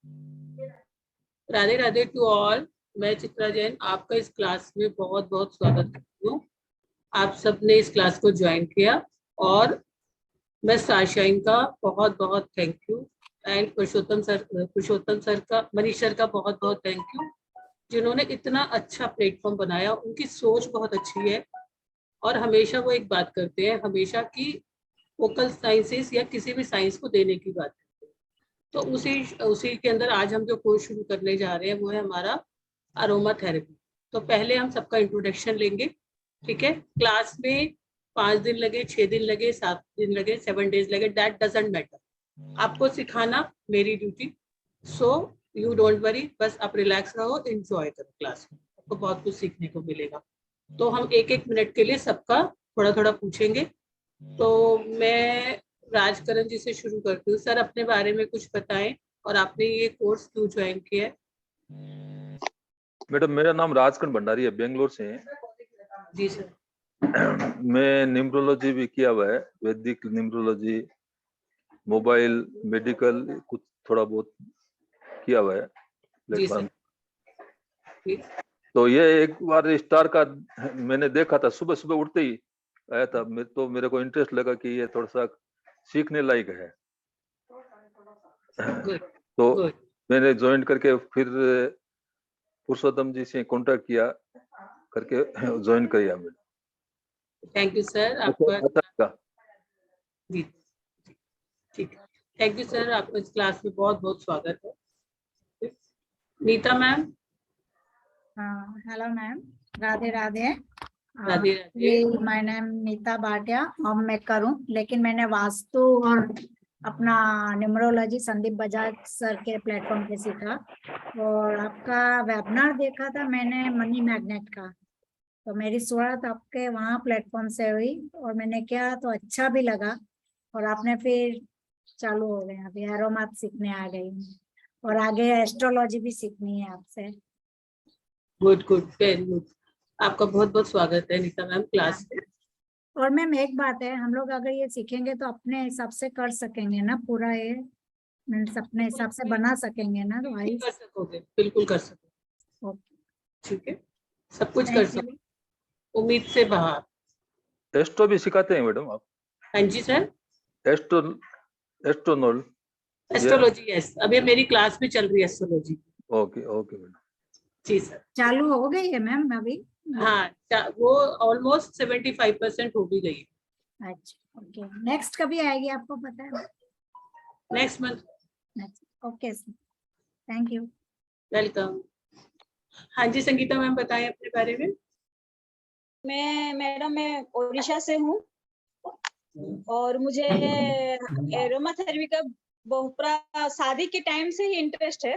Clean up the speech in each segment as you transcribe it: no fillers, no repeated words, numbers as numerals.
Radhe Radhe to all. मैं चित्रा जैन आपका इस क्लास में बहुत बहुत स्वागत करती हूँ। आप सबने इस क्लास को ज्वाइन किया और मैं साशाइन का बहुत बहुत thank you and Purushottam sir का, मनीष सर का बहुत बहुत थैंक यू, जिन्होंने इतना अच्छा प्लेटफॉर्म बनाया। उनकी सोच बहुत अच्छी है और हमेशा वो एक बात करते हैं, हमेशा की फोकल साइंसेस या किसी भी साइंस को देने की बात। तो उसी उसी के अंदर आज हम जो कोर्स शुरू करने जा रहे हैं वो है हमारा अरोमा थेरेपी। तो पहले हम सबका इंट्रोडक्शन लेंगे, ठीक है। क्लास में 5 दिन लगे, 6 दिन लगे, 7 दिन लगे, 7 डेज लगे, दैट डजेंट मैटर। आपको सिखाना मेरी duty. So you don't worry, बस आप रिलैक्स रहो, एंजॉय करो क्लास में, आपको बहुत कुछ सीखने को मिलेगा। तो हम एक एक मिनट के लिए सबका थोड़ा थोड़ा पूछेंगे। तो मैं राजकरण जी से शुरू करती हूँ। सर अपने बारे में कुछ बताएं और आपने ये कोर्स क्यों ज्वाइन किया है? मैडम, मेरा नाम राजकरण भंडारी है, बेंगलोर से है। जी सर। मैं न्यूमरोलॉजी भी किया हुआ है, वैदिक न्यूमरोलॉजी, मोबाइल, मेडिकल, कुछ थोड़ा बहुत किया हुआ है प्लेटफॉर्म। तो ये एक बार स्टार का मैंने देखा था, सुबह सुबह उठते ही आया था। तो मेरे को इंटरेस्ट लगा कि ये थोड़ा सा सीखने लायक है। तो मैंने ज्वाइन करके फिर पुरुषोत्तम जी से कांटेक्ट किया, करके ज्वाइन किया मैंने। Thank you sir. आपका जी ठीक है, थैंक यू सर। आपका इस क्लास में बहुत बहुत स्वागत है। Neeta ma'am. Hello ma'am, Radhe Radhe. Radhe Radhe. My name Neeta Bhatia, homemaker हूँ, लेकिन मैंने वास्तु और अपना न्यूमरोलॉजी संदीप बजाज सर के प्लेटफॉर्म पे सीखा। और आपका वेबिनार देखा था मैंने मनी मैग्नेट का, तो मेरी शुरुआत आपके वहाँ प्लेटफॉर्म से हुई और मैंने किया तो अच्छा भी लगा। और आपने फिर चालू हो गए, अभी एरोमात सीखने आ गई हूँ और आगे एस्ट्रोलॉजी भी सीखनी है आपसे। Good good, very good. आपका बहुत बहुत स्वागत है नीता मैम क्लास में। और मैम एक बात है, हम लोग अगर ये सीखेंगे तो अपने हिसाब से कर सकेंगे ना पूरा, ये मीन्स अपने हिसाब से बना सकेंगे ना? तो कर सकोगे, बिल्कुल कर सकोगे। ओके, ठीक है, सब कुछ कर सकोगे, उम्मीद से बाहर। एस्ट्रो भी सिखाते हैं मैडम आप? हाँ जी सर। एस्ट्रोनॉल, एस्ट्रोलॉजी, यस, अभी मेरी क्लास भी चल रही है एस्ट्रोलॉजी। Okay okay madam. जी सर। चालू हो गई है मैम अभी? हाँ, वो ऑलमोस्ट 75% हो भी गई है। अच्छा, ओके। नेक्स्ट कभी आएगी आपको पता है? Next month. Okay sir, thank you. Welcome. हाँ जी संगीता मैम, बताएं अपने बारे में। मैं ओडिशा से हूँ और मुझे एरोमा थेरेपी का बहुत शादी के टाइम से ही इंटरेस्ट है।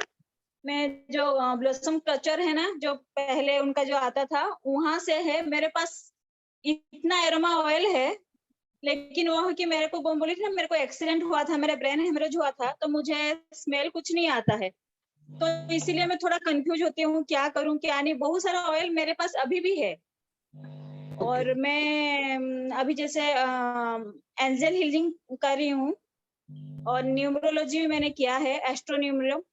मैं जो ब्लॉसम कल्चर है ना, जो पहले उनका जो आता था वहां से है। मेरे पास इतना एरोमा ऑयल है, लेकिन वो कि मेरे को बोली थी ना, मेरे को एक्सीडेंट हुआ था, मेरा ब्रेन हेमरेज हुआ था, तो मुझे स्मेल कुछ नहीं आता है। तो इसीलिए मैं थोड़ा कंफ्यूज होती हूँ, क्या करूँ क्या नहीं। बहुत सारा ऑयल मेरे पास अभी भी है। और मैं अभी जैसे एंजल हीलिंग कर रही हूँ और न्यूमरोलॉजी भी मैंने किया है, एस्ट्रो न्यूमरो,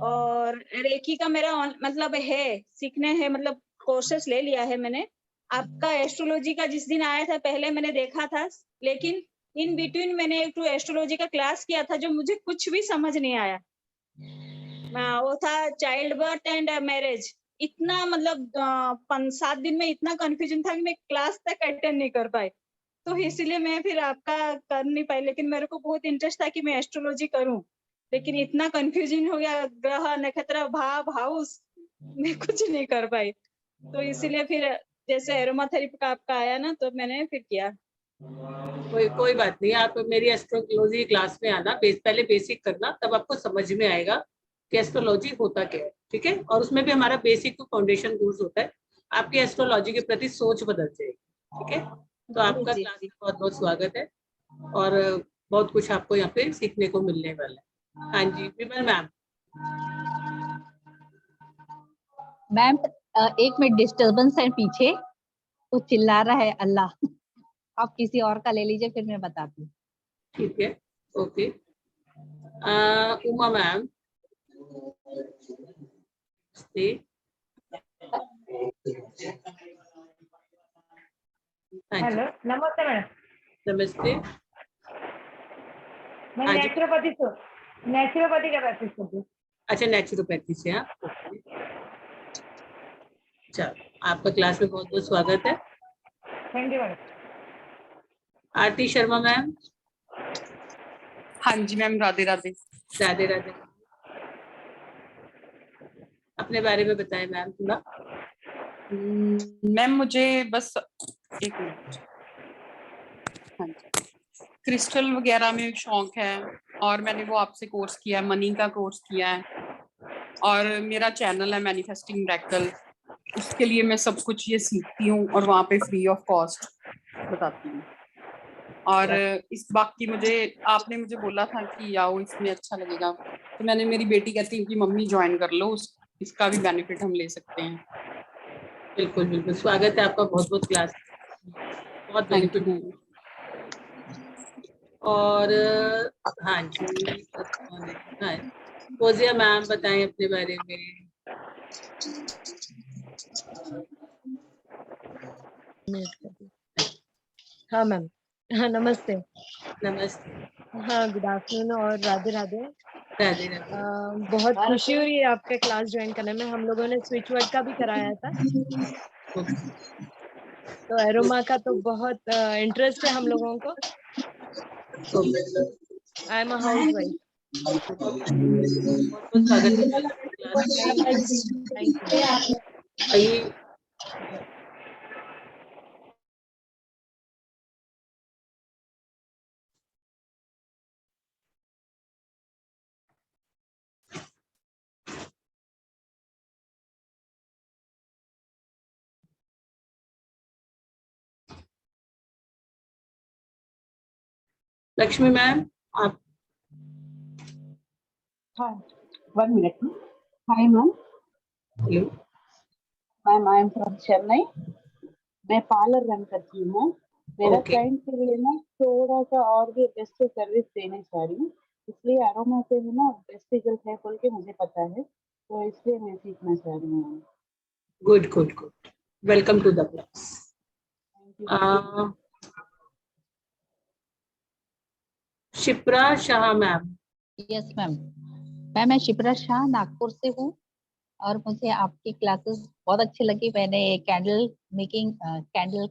और रेकी का मेरा मतलब है सीखने है, मतलब कोर्सेस ले लिया है मैंने। आपका एस्ट्रोलॉजी का जिस दिन आया था पहले मैंने देखा था, लेकिन इन बिटवीन मैंने एक एस्ट्रोलॉजी का क्लास किया था जो मुझे कुछ भी समझ नहीं आया। वो था चाइल्ड बर्थ एंड मैरिज। इतना मतलब 5-7 दिन में इतना कंफ्यूजन था कि मैं क्लास तक अटेंड नहीं कर पाई। तो इसलिए मैं फिर आपका कर नहीं पाई, लेकिन मेरे को बहुत इंटरेस्ट था कि मैं एस्ट्रोलॉजी करूं, लेकिन इतना कंफ्यूजन हो गया, ग्रह नक्षत्र भाव हाउस, मैं कुछ नहीं कर पाई। तो इसीलिए फिर जैसे एरोमा थेरेपी का आपका आया ना, तो मैंने फिर किया। कोई बात नहीं, आप मेरी एस्ट्रोलॉजी क्लास में आना, पहले बेसिक करना, तब आपको समझ में आएगा कि एस्ट्रोलॉजी होता क्या है, ठीक है। और उसमें भी हमारा बेसिक तो फाउंडेशन कोर्स होता है, आपकी एस्ट्रोलॉजी के प्रति सोच बदल जाएगी, ठीक है। तो आपका क्लास में बहुत बहुत स्वागत है और बहुत कुछ आपको यहाँ पे सीखने को मिलने वाला है। हाँ जी विमल मैम। मैम एक मिनट, डिस्टर्बेंस है पीछे, वो चिल्ला रहा है अल्लाह। आप किसी और का ले लीजिए, फिर मैं बताती हूँ। ठीक है, ओके। उमा मैम। नमस्ते। हाँ जी, हेलो, नमस्ते मैडम। नमस्ते। मैं हाँ जी। नेचुरोपैथी का प्रैक्टिस करती हूँ। अच्छा, नेचुरोपैथी से आप? ओके, चलो, आपका क्लास में बहुत बहुत स्वागत है। Thank you madam. Aarti Sharma ma'am. हाँ जी मैम, राधे राधे। राधे राधे। अपने बारे में बताएं मैम थोड़ा। मैम मुझे बस एक मिनट। हाँ जी, क्रिस्टल वगैरह में शौक है और मैंने वो आपसे कोर्स किया है, मनी का कोर्स किया है, और मेरा चैनल है मैनिफेस्टिंग मिरेकल। उसके लिए मैं सब कुछ ये सीखती हूँ और वहाँ पे फ्री ऑफ कॉस्ट बताती हूँ। और इस बाकी आपने मुझे बोला था कि आओ, इसमें अच्छा लगेगा, तो मैंने, मेरी बेटी कहती है कि मम्मी ज्वाइन कर लो, इसका भी बेनिफिट हम ले सकते हैं। बिल्कुल बिल्कुल, स्वागत है आपका बहुत बहुत क्लास, बहुत बेनिफिट। और हाँ जी, हाँ, फोजिया मैम बताएं अपने बारे में। हाँ मैम, हाँ नमस्ते। नमस्ते। हाँ, गुड आफ्टरनून और राधे राधे। राधे राधे। बहुत खुशी हो रही है आपके क्लास ज्वाइन करने में। हम लोगों ने स्विच वर्ड का भी कराया था, तो एरोमा का तो बहुत इंटरेस्ट है हम लोगों को। I am a house wife. बहुत बहुत स्वागत है क्लास में। Thank you. आइए। लक्ष्मी मैम आप। Hi, 1 minute. Hi ma'am, hello ma'am I am from Chennai. मैं पार्लर रन करती हूँ मैम। मेरा ओके। क्लाइंट के लिए ना थोड़ा सा और भी बेस्ट सर्विस देना चाह रही हूँ, इसलिए एरोमा से है ना बेस्ट रिजल्ट है बोल के मुझे पता है, तो इसलिए मैं सीखना चाह रही हूँ। Good good good, welcome to the class. Shipra Shah ma'am. Yes ma'am. मैं शिप्रा शाह नागपुर से हूँ और मुझे आपकी क्लासेस बहुत अच्छी लगी। मैंने कैंडल मेकिंग, कैंडल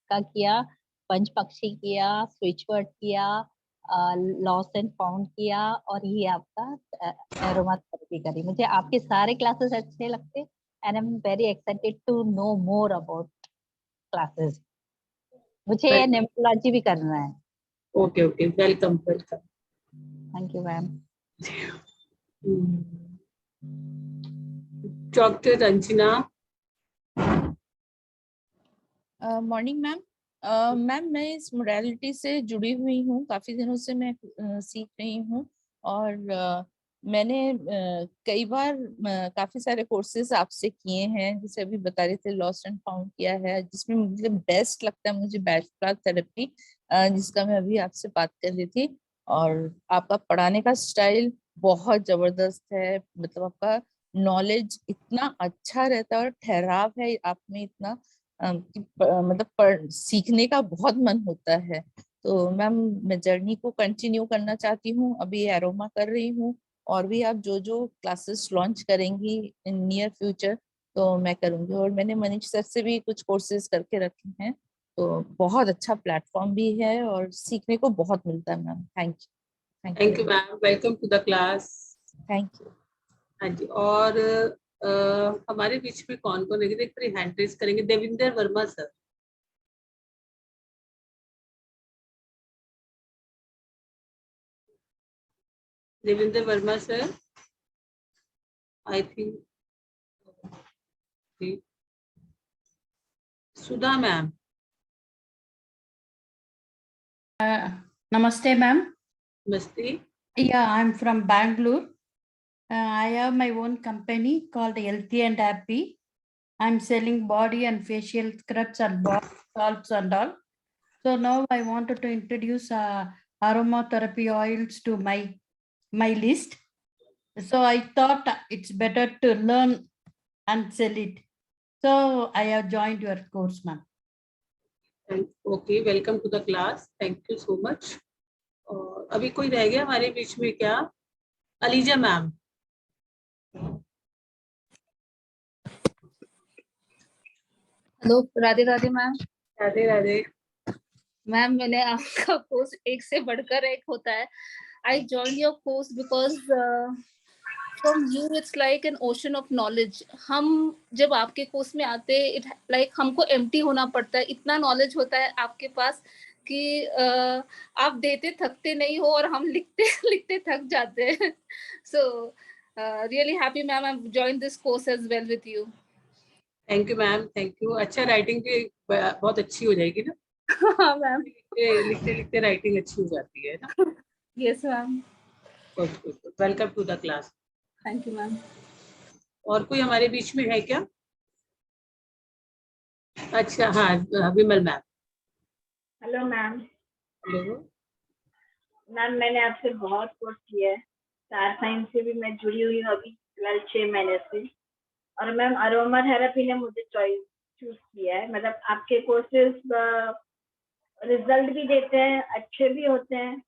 का किया, पंच पक्षी किया, स्विच वर्ड किया, लॉस्ट एंड फाउंड किया, और ये आपका एरोमा थेरेपी करी। मुझे आपके सारे क्लासेस अच्छे लगते and I am very excited to know more about classes. मुझे ये न्यूमरोलॉजी भी करना है। Okay okay, welcome welcome. Thank you ma'am. Doctor Ranjana. Morning ma'am. Ma'am मैं इस मोडालिटी से जुड़ी हुई हूँ, काफी दिनों से मैं सीख रही हूँ, और मैंने कई बार काफी सारे कोर्सेज आपसे किए हैं, जैसे अभी बता रहे थे लॉस्ट एंड फाउंड किया है, जिसमें मतलब बेस्ट लगता है मुझे बैचलर थेरेपी, जिसका मैं अभी आपसे बात कर रही थी। और आपका पढ़ाने का स्टाइल बहुत जबरदस्त है, मतलब आपका नॉलेज इतना अच्छा रहता है और ठहराव है आप में इतना मतलब सीखने का बहुत मन होता है। तो मैम मैं जर्नी को कंटिन्यू करना चाहती हूँ, अभी एरोमा कर रही हूँ, और भी आप जो जो क्लासेस लॉन्च करेंगी इन नियर फ्यूचर तो मैं करूँगी। और मैंने मनीष सर से भी कुछ कोर्सेज करके रखे हैं, तो बहुत अच्छा प्लेटफॉर्म भी है और सीखने को बहुत मिलता है ma'am. Thank you. Thank you ma'am, welcome to the class. Thank you. हाँ जी, और हमारे बीच में कौन कौन है, एक बार हैंड रेज करेंगे। Devinder Verma sir. Devinder Verma sir, I think. Sudha ma'am. Namaste, ma'am. नमस्ते। Yeah, I'm from Bangalore. I have my own company called Healthy and Happy. I'm selling body and facial scrubs and bath salts and all. So now I wanted to introduce aromatherapy oils to my list. So I thought it's better to learn and sell it. So I have joined your course, ma'am. Okay, welcome to the class, thank you so much. और अभी कोई रह गया हमारे बीच में क्या? Aliza ma'am. Hello, Radhe Radhe ma'am. Radhe Radhe ma'am, मैंने आपका कोर्स एक से बढ़कर एक होता है। I join your course because from you it's like an ocean of knowledge. हम जब आपके कोर्स में आते हैं, इट लाइक हमको एम्प्टी होना पड़ता है, इतना नॉलेज होता है आपके पास कि आप देते थकते नहीं हो और हम लिखते लिखते थक जाते हैं। So really happy ma'am, I join this course as well with you. Thank you ma'am, thank you. अच्छा, राइटिंग भी बहुत अच्छी हो जाएगी ना? हाँ मैम, लिखते लिखते राइटिंग अच्छी हो जाती है ना? Yes ma'am. Welcome to the class. Thank you ma'am. और कोई हमारे बीच में है क्या? अच्छा, हाँ, Vimal ma'am. Hello ma'am. Hello ma'am, मैंने आपसे बहुत कोर्स किया है, स्टार साइंस से भी मैं जुड़ी हुई हूँ अभी फिलहाल 6 महीने से। और मैम, अरोमा थेरेपी ने मुझे चूज किया है। मतलब आपके कोर्सेज रिजल्ट भी देते हैं, अच्छे भी होते हैं।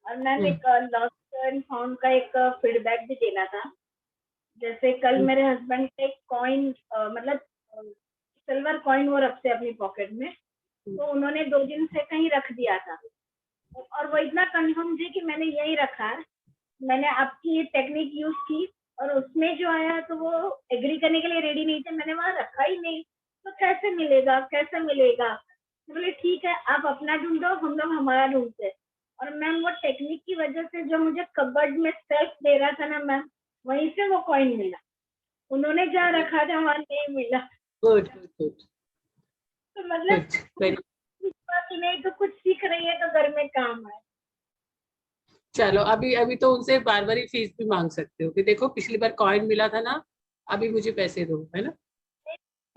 और मैम, एक लॉस्ट एंड फाउंड का एक फीडबैक भी देना था। जैसे कल मेरे हस्बैंड का एक कॉइन, मतलब सिल्वर कॉइन वो रखते अपनी पॉकेट में, तो उन्होंने 2 दिन से कहीं रख दिया था और वो इतना कंफर्म थी कि मैंने यही रखा है। मैंने आपकी ये टेक्निक यूज की और उसमें जो आया तो वो एग्री करने के लिए रेडी नहीं थे। मैंने वहां रखा ही नहीं, तो कैसे मिलेगा, कैसे मिलेगा? बोले ठीक है, आप अपना ढूंढो, हम लोग हमारा ढूंढते हैं। और मैम, वो टेक्निक की वजह से जो मुझे कबर्ड में सेल्फ दे रहा था ना मैम, वहीं से वो कॉइन मिला। उन्होंने जहाँ रखा था वहां नहीं मिला। Good good good. तो मतलब नहीं तो कुछ सीख रही है तो घर में काम है। चलो, अभी तो उनसे बार बार ही फीस भी मांग सकते हो कि देखो पिछली बार कॉइन मिला था ना, अभी मुझे पैसे दो, है ना?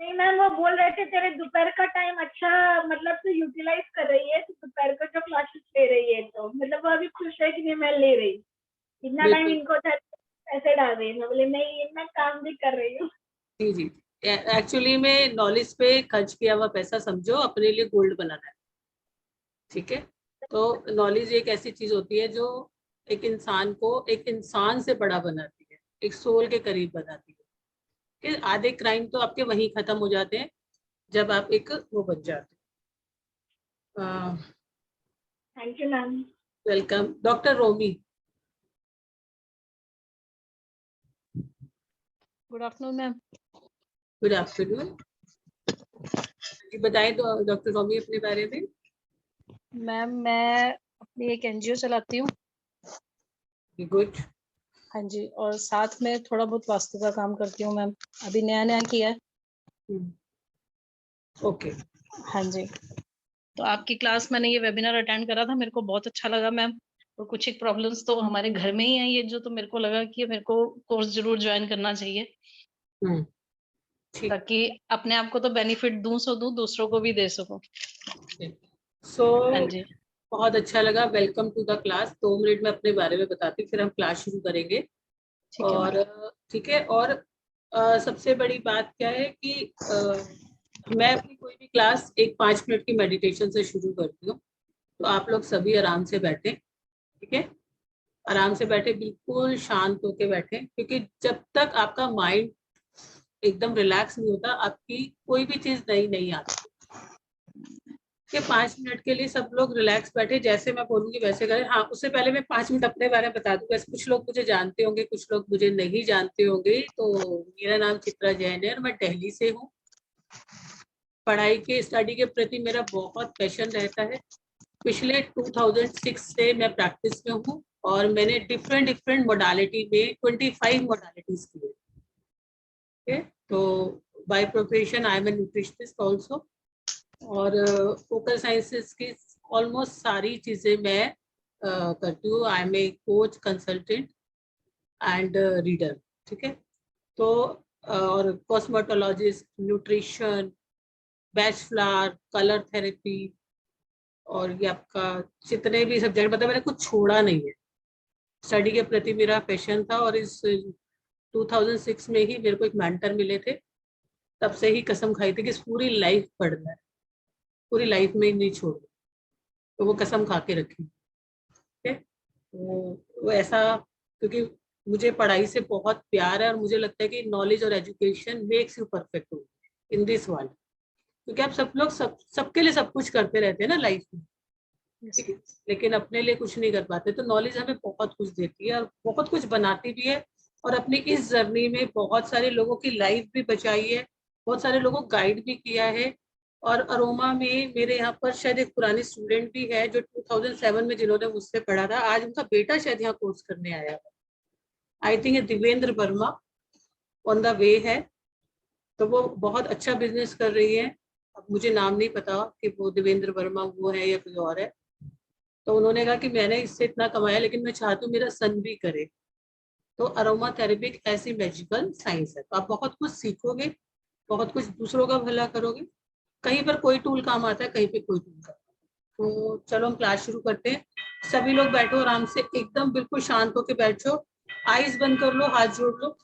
नहीं मैम, वो बोल रहे थे तेरे दोपहर का टाइम अच्छा, मतलब तू यूटिलाइज कर रही है, तो दोपहर को जो क्लासेस ले रही है, तो मतलब वो अभी खुश है कि नहीं मैं ले रही, इतना टाइम इनको था पैसे डाल रही है। मैं बोले नहीं, मैं काम भी कर रही हूँ। जी जी, एक्चुअली में नॉलेज पे खर्च किया हुआ पैसा समझो अपने लिए गोल्ड बनाना है, ठीक है? तो नॉलेज एक ऐसी चीज होती है जो एक इंसान को एक इंसान से बड़ा बनाती है, एक सोल के करीब बनाती है। कि आधे क्राइम तो आपके वहीं खत्म हो जाते हैं जब आप एक वो बन जाते हैं। Thank you ma'am. Welcome. Doctor Romi. Good afternoon ma'am. Good afternoon जी, बताएं डॉक्टर रोमी अपने बारे में। मैम, मैं अपनी एक एनजीओ चलाती हूँ। गुड। हाँ जी, और साथ में थोड़ा बहुत वास्तु का काम करती हूँ मैम, अभी नया नया किया है। ओके। हाँ जी, तो आपकी क्लास मैंने ये वेबिनार अटेंड करा था, मेरे को बहुत अच्छा लगा मैम। और कुछ एक प्रॉब्लम्स तो हमारे घर में ही है ये, जो तो मेरे को लगा कि मेरे को कोर्स जरूर ज्वाइन करना चाहिए, ताकि अपने आप को तो बेनिफिट दूं सो दूं, दूसरों को भी दे सकूं। हाँ जी, बहुत अच्छा लगा। Welcome to the class. 2 minute में अपने बारे में बताती, फिर हम क्लास शुरू करेंगे। और ठीक है, और सबसे बड़ी बात क्या है कि मैं अपनी कोई भी क्लास एक 5 मिनट की मेडिटेशन से शुरू करती हूँ। तो आप लोग सभी आराम से बैठे, ठीक है? आराम से बैठे, बिल्कुल शांत होके बैठे, क्योंकि जब तक आपका माइंड एकदम रिलैक्स नहीं होता, आपकी कोई भी चीज नई नहीं आती। कि 5 मिनट के लिए सब लोग रिलैक्स बैठे, जैसे मैं बोलूंगी वैसे करें। हाँ, उससे पहले मैं 5 मिनट अपने बारे में बता दूं। वैसे कुछ लोग मुझे जानते होंगे, कुछ लोग मुझे नहीं जानते होंगे। तो मेरा नाम चित्रा जैन है और मैं दिल्ली से हूँ। पढ़ाई के, स्टडी के प्रति मेरा बहुत पैशन रहता है। पिछले 2006 से मैं प्रैक्टिस में हूँ और मैंने डिफरेंट मोडालिटी में 25 मोडालिटीज किए। तो by profession I am a nutritionist also, और फोकल साइंसेस की ऑलमोस्ट सारी चीजें मैं करती हूँ। I am a coach, consultant and reader, ठीक है? तो और cosmetologist, nutrition, Bach flower, colour therapy, और ये आपका जितने भी सब्जेक्ट, मतलब मैंने कुछ छोड़ा नहीं है। स्टडी के प्रति मेरा पैशन था और इस 2006 में ही मेरे को एक मेंटर मिले थे। तब से ही कसम खाई थी कि इस पूरी लाइफ पढ़ना है, पूरी लाइफ में नहीं छोड़ना। तो वो कसम खा के रखी। ठीक है, वो ऐसा, क्योंकि मुझे पढ़ाई से बहुत प्यार है और मुझे लगता है कि नॉलेज और education makes you perfect in this world. क्योंकि आप सब लोग सबके लिए सब कुछ करते रहते हैं ना लाइफ में, लेकिन अपने लिए कुछ नहीं कर पाते। तो नॉलेज हमें बहुत कुछ देती है और बहुत कुछ बनाती भी है, और अपनी इस जर्नी में बहुत सारे लोगों की लाइफ भी बचाई है, बहुत सारे लोगों को गाइड भी किया है। और अरोमा में मेरे यहाँ पर शायद एक पुरानी स्टूडेंट भी है जो 2007 में जिन्होंने मुझसे पढ़ा था, आज उनका बेटा शायद यहाँ कोर्स करने आया है। I think Divendra Verma on the way है, तो वो बहुत अच्छा बिजनेस कर रही है। अब मुझे नाम नहीं पता कि वो देवेंद्र वर्मा वो है या कोई और है। तो उन्होंने कहा कि मैंने इससे इतना कमाया लेकिन मैं चाहती हूँ मेरा सन भी करे। तो अरोमा थेरेपी एक ऐसी मैजिकल साइंस है, तो आप बहुत कुछ सीखोगे, बहुत कुछ दूसरों का भला करोगे। कहीं पर कोई टूल काम आता है, कहीं पे कोई टूल काम आता है। तो चलो हम क्लास शुरू करते हैं। सभी लोग बैठो आराम से, एकदम बिल्कुल शांत होके बैठो, आईज बंद कर लो, हाथ जोड़ लो।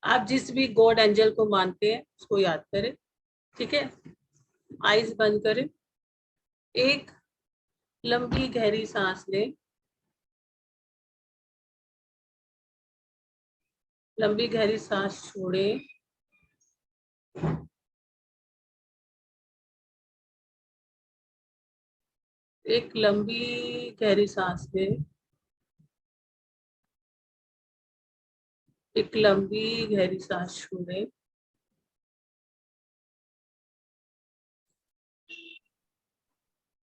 आप जिस भी गॉड एंजल को मानते हैं उसको याद करें। ठीक है, आईज बंद करें, एक लंबी गहरी सांस लें, लंबी गहरी सांस छोड़ें, एक लंबी गहरी सांस लें, एक लंबी गहरी सांस छोड़ें,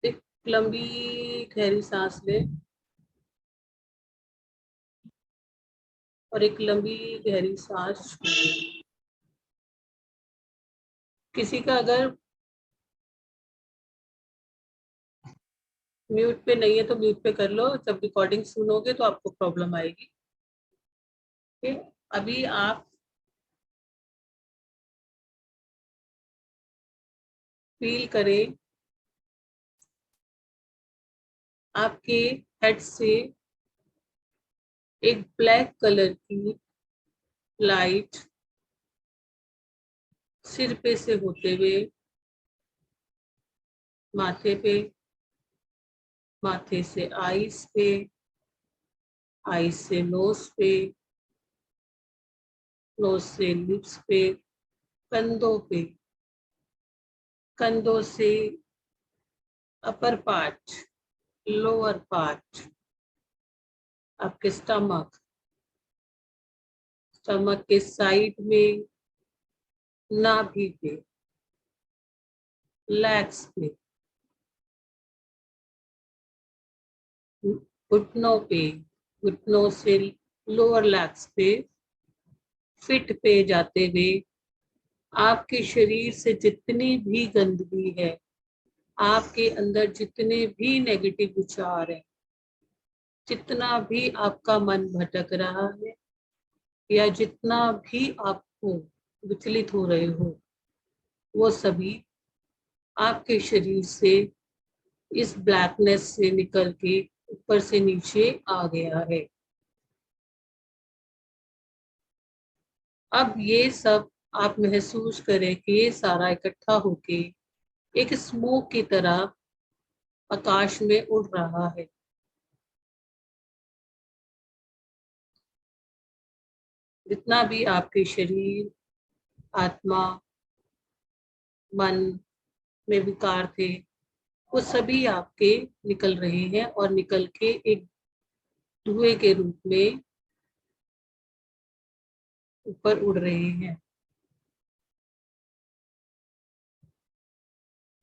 एक लंबी गहरी सांस लें और एक लंबी गहरी सांस छोड़ें। किसी का अगर म्यूट पे नहीं है तो म्यूट पे कर लो, जब रिकॉर्डिंग सुनोगे तो आपको प्रॉब्लम आएगी। ठीक, अभी आप फील करें आपके हेड से एक ब्लैक कलर की लाइट सिर पे से होते हुए माथे पे, माथे से आईज पे, आईज से नोज पे, नोज से लिप्स पे, कंधों पे, कंधों से अपर पार्ट, लोअर पार्ट, आपके स्टमक, स्टमक के साइड में, नाभि पे, लेग्स पे, घुटनों पे, घुटनों से लोअर लेग्स पे, फिट पे जाते हुए आपके शरीर से जितनी भी गंदगी है, आपके अंदर जितने भी नेगेटिव विचार हैं, जितना भी आपका मन भटक रहा है या जितना भी आपको विचलित हो रहे हो, वो सभी आपके शरीर से इस ब्लैकनेस से निकल के ऊपर से नीचे आ गया है। अब ये सब आप महसूस करें कि ये सारा इकट्ठा होके एक स्मोक की तरह आकाश में उड़ रहा है। जितना भी आपके शरीर, आत्मा, मन में विकार थे, वो सभी आपके निकल रहे हैं और निकल के एक धुएं के रूप में ऊपर उड़ रहे हैं।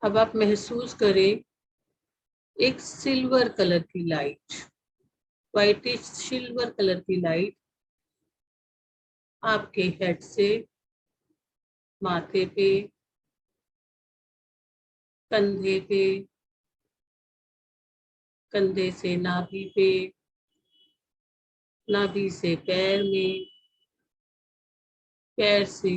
अब आप महसूस करें एक सिल्वर कलर की लाइट, व्हाइटिश सिल्वर कलर की लाइट आपके हेड से माथे पे, कंधे पे, कंधे से नाभि पे, नाभि से पैर में, पैर से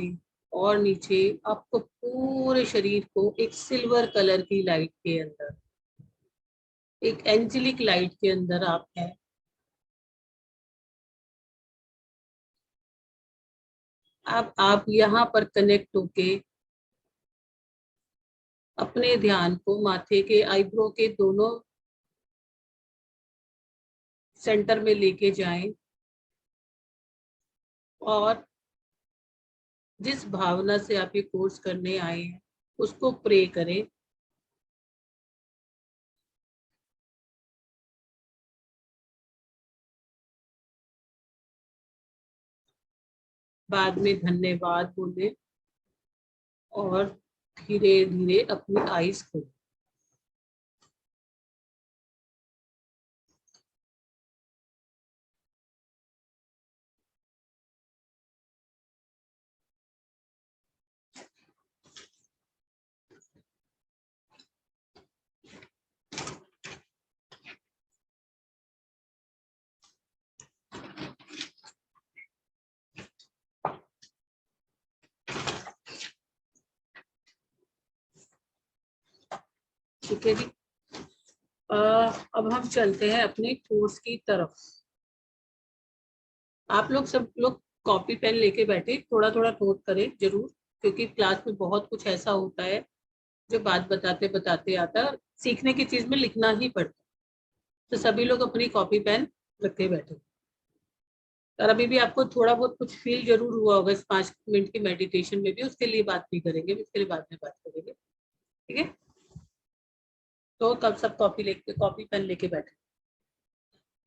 और नीचे, आपको पूरे शरीर को एक सिल्वर कलर की लाइट के अंदर, एक एंजेलिक लाइट के अंदर आप हैं। अब आप यहाँ पर कनेक्ट होके अपने ध्यान को माथे के आईब्रो के दोनों सेंटर में लेके जाएं और जिस भावना से आप ये कोर्स करने आए हैं उसको प्रे करें। बाद में धन्यवाद बोले और धीरे धीरे अपनी आईज खोलें। ठीक है जी। अब हम चलते हैं अपने कोर्स की तरफ। आप लोग सब लोग कॉपी पेन लेके बैठे, थोड़ा थोड़ा नोट करें जरूर, क्योंकि क्लास में बहुत कुछ ऐसा होता है जो बात बताते बताते आता है, सीखने की चीज में लिखना ही पड़ता है। तो सभी लोग अपनी कॉपी पेन रखे बैठे। और अभी भी आपको थोड़ा बहुत कुछ फील जरूर हुआ होगा इस 5 मिनट की मेडिटेशन में भी, उसके लिए बात नहीं करेंगे, उसके लिए बाद में बात करेंगे। ठीक है, तो कब सब कॉपी पेन लेके बैठे।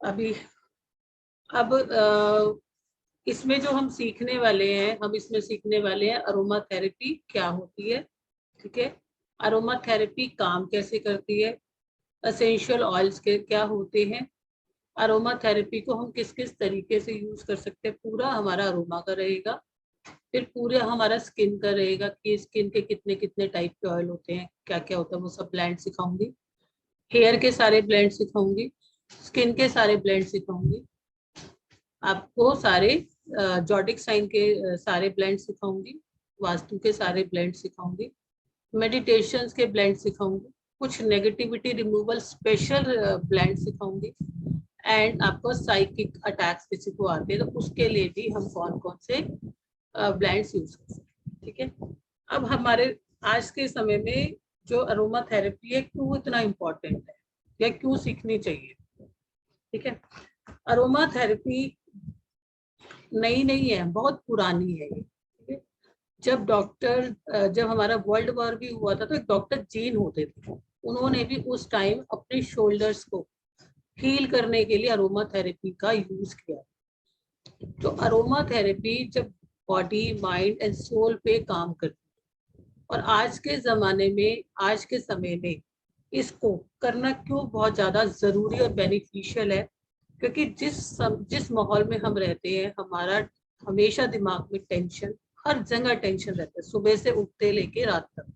अभी अब इसमें जो हम सीखने वाले हैं, हम इसमें सीखने वाले हैं अरोमा थेरेपी क्या होती है। ठीक है, अरोमा थेरेपी काम कैसे करती है, एसेंशियल ऑयल्स के क्या होते हैं, अरोमा थेरेपी को हम किस किस तरीके से यूज कर सकते हैं, पूरा हमारा अरोमा का रहेगा। फिर पूरा हमारा स्किन का रहेगा कि स्किन के कितने कितने टाइप के ऑयल होते हैं, क्या क्या होता है, वो सब ब्लेंड सिखाऊंगी। हेयर के सारे ब्लेंड सिखाऊंगी, स्किन के सारे ब्लेंड सिखाऊंगी, आपको सारे जॉडिक साइन के सारे ब्लेंड सिखाऊंगी, वास्तु के सारे ब्लेंड सिखाऊंगी, मेडिटेशंस के ब्लेंड सिखाऊंगी, कुछ नेगेटिविटी रिमूवल स्पेशल ब्लेंड सिखाऊंगी, एंड आपको साइकिक अटैक्स किसी को आते हैं तो उसके लिए भी हम कौन कौन से ब्लेंड्स यूज कर सकते हैं। ठीक है, अब हमारे आज के समय में जो अरोमा थेरेपी है क्यों इतना इम्पोर्टेंट है या क्यों सीखनी चाहिए। ठीक है, अरोमा थेरेपी नई नहीं है, बहुत पुरानी है ये। ठीक है, जब हमारा वर्ल्ड वॉर भी हुआ था तो एक डॉक्टर जीन होते थे, उन्होंने भी उस टाइम अपने शोल्डर्स को हील करने के लिए अरोमा थेरेपी का यूज किया। तो अरोमा थेरेपी जब बॉडी माइंड एंड सोल पे काम करती है, और आज के जमाने में, आज के समय में इसको करना क्यों बहुत ज्यादा जरूरी और बेनिफिशियल है, क्योंकि जिस माहौल में हम रहते हैं, हमारा हमेशा दिमाग में टेंशन, हर जगह टेंशन रहता है, सुबह से उठते लेके रात तक।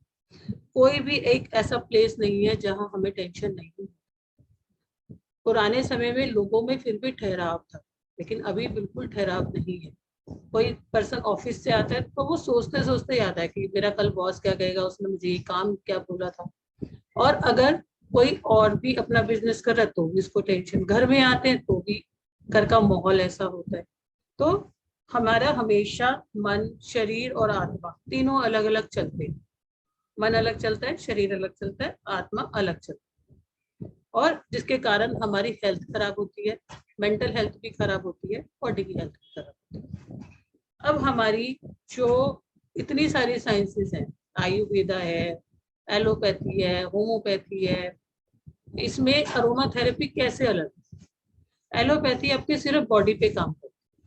कोई भी एक ऐसा प्लेस नहीं है जहां हमें टेंशन नहीं है। पुराने समय में लोगों में फिर भी ठहराव था, लेकिन अभी बिल्कुल ठहराव नहीं है। कोई पर्सन ऑफिस से आता है तो वो सोचते सोचते आता है कि मेरा कल बॉस क्या कहेगा, उसने मुझे ये काम क्या बोला था। और अगर कोई और भी अपना बिजनेस कर रहा है तो इसको टेंशन, घर में आते हैं तो भी घर का माहौल ऐसा होता है। तो हमारा हमेशा मन, शरीर और आत्मा तीनों अलग अलग चलते हैं। मन अलग चलता है, शरीर अलग चलता है, आत्मा अलग चलता है, और जिसके कारण हमारी हेल्थ खराब होती है, मेंटल हेल्थ भी खराब होती है, बॉडी की हेल्थ भी खराब होती है। अब हमारी जो इतनी सारी साइंसेस हैं, आयुर्वेदा है, एलोपैथी है, होम्योपैथी है, इसमें अरोमा थेरेपी कैसे अलग है। एलोपैथी आपके सिर्फ बॉडी पे काम करती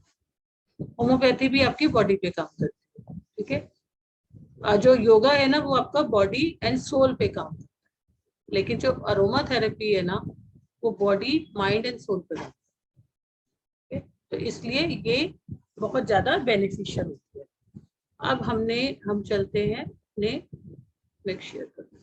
है, होम्योपैथी भी आपकी बॉडी पे काम करती है। ठीक है, जो योगा है ना वो आपका बॉडी एंड सोल पे काम करता है, लेकिन जो अरोमा थेरेपी है ना वो बॉडी, माइंड एंड सोल पे काम करता है। तो इसलिए ये बहुत ज्यादा बेनिफिशियल होती है। अब हम चलते हैं अपने नेक्स्ट शेयर करते हैं।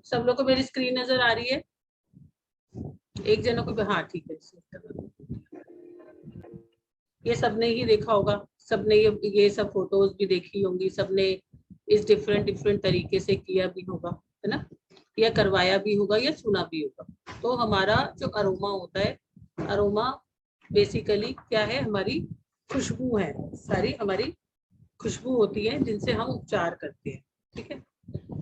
सब लोग को मेरी स्क्रीन नजर आ रही है? एक जनों को, हाँ ठीक है। ये सबने ही देखा होगा, सबने ये सब फोटोज भी देखी होंगी, सबने इस डिफरेंट डिफरेंट तरीके से किया भी होगा, है ना, या करवाया भी होगा या सुना भी होगा। तो हमारा जो अरोमा होता है, अरोमा बेसिकली क्या है, हमारी खुशबू है, सारी हमारी खुशबू होती है जिनसे हम उपचार करते हैं। ठीक है,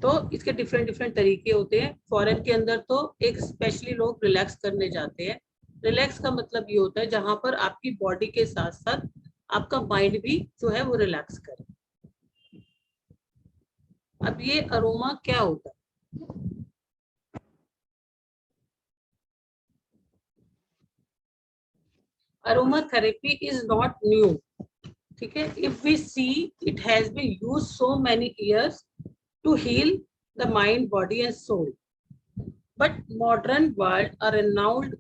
तो इसके डिफरेंट डिफरेंट तरीके होते हैं। फॉरेन के अंदर तो एक स्पेशली लोग रिलैक्स करने जाते हैं। रिलैक्स का मतलब ये होता है जहां पर आपकी बॉडी के साथ साथ आपका माइंड भी जो है वो रिलैक्स करे। अब ये अरोमा क्या होता है? Aromatherapy is not new. ठीक है, if we see it has been used so many years to heal the mind, body and soul. But modern world a renowned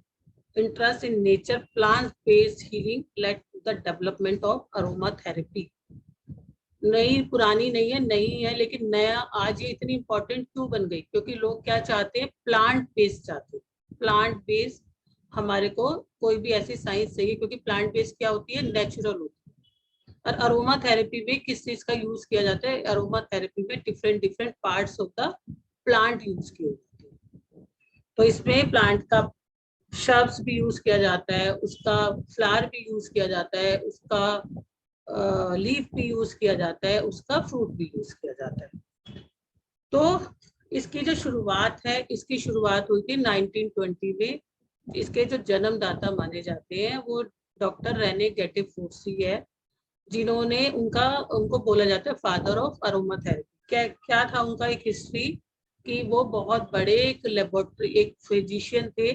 interest in nature plant-based healing led to the development of aromatherapy. नई पुरानी नहीं है, नई है, लेकिन नया आज ये इतनी इंपॉर्टेंट क्यों बन गई? क्योंकि लोग क्या चाहते हैं, प्लांट बेस्ड चाहते हैं। प्लांट बेस्ड हमारे को कोई भी ऐसी साइंस चाहिए, क्योंकि प्लांट बेस्ड क्या होती है, नेचुरल होती है। और अरोमा थेरेपी में किस चीज का यूज किया जाता है? अरोमा थेरेपी में different different parts of the plant use किए जाते हैं। तो इसमें प्लांट का शब्द भी यूज किया जाता है, उसका फ्लावर भी यूज किया जाता है, उसका लीफ भी यूज किया जाता है, उसका फ्रूट भी यूज किया जाता है। तो इसकी जो शुरुआत है, इसकी शुरुआत हुई थी 1920 में। इसके जो जन्मदाता माने जाते हैं वो डॉक्टर रेने गेटेफोर्सी है, जिन्होंने उनको बोला जाता है फादर ऑफ अरोमाथेरेपी। क्या था उनका एक हिस्ट्री, कि वो बहुत बड़े एक लेबोरेटरी, एक फिजिशियन थे,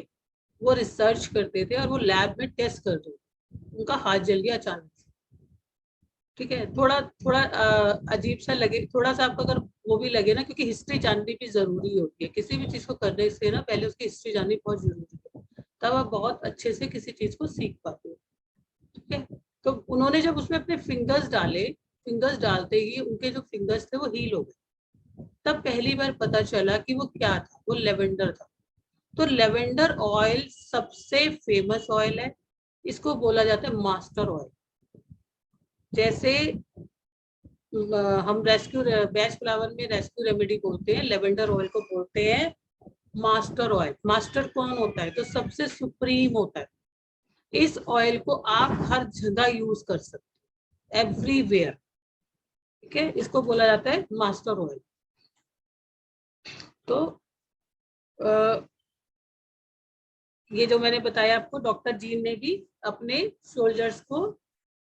वो रिसर्च करते थे और वो लैब में टेस्ट करते थे। उनका हाथ जल गया अचानक। ठीक है, थोड़ा थोड़ा अजीब सा लगे, थोड़ा सा आपको अगर वो भी लगे ना, क्योंकि हिस्ट्री जाननी भी जरूरी होती है। किसी भी चीज को करने से ना पहले उसकी हिस्ट्री जाननी बहुत जरूरी है, तब आप बहुत अच्छे से किसी चीज को सीख पाते हो। ठीक है, तो उन्होंने जब उसमें अपने फिंगर्स डाले, फिंगर्स डालते ही उनके जो फिंगर्स थे वो हील हो गए। तब पहली बार पता चला कि वो क्या था, वो लेवेंडर था। तो लेवेंडर ऑयल सबसे फेमस ऑयल है, इसको बोला जाता है मास्टर ऑयल। जैसे हम रेस्क्यू बेस्ट फ्लावर में रेस्क्यू रेमेडी बोलते हैं, लेवेंडर ऑयल को बोलते हैं मास्टर ऑयल। मास्टर कौन होता है? तो सबसे सुप्रीम होता है। इस ऑयल को आप हर जगह यूज कर सकते हैं, एवरीवेयर। ठीक है, इसको बोला जाता है मास्टर ऑयल। तो ये जो मैंने बताया आपको, डॉक्टर जीन ने भी अपने सोल्जर्स को,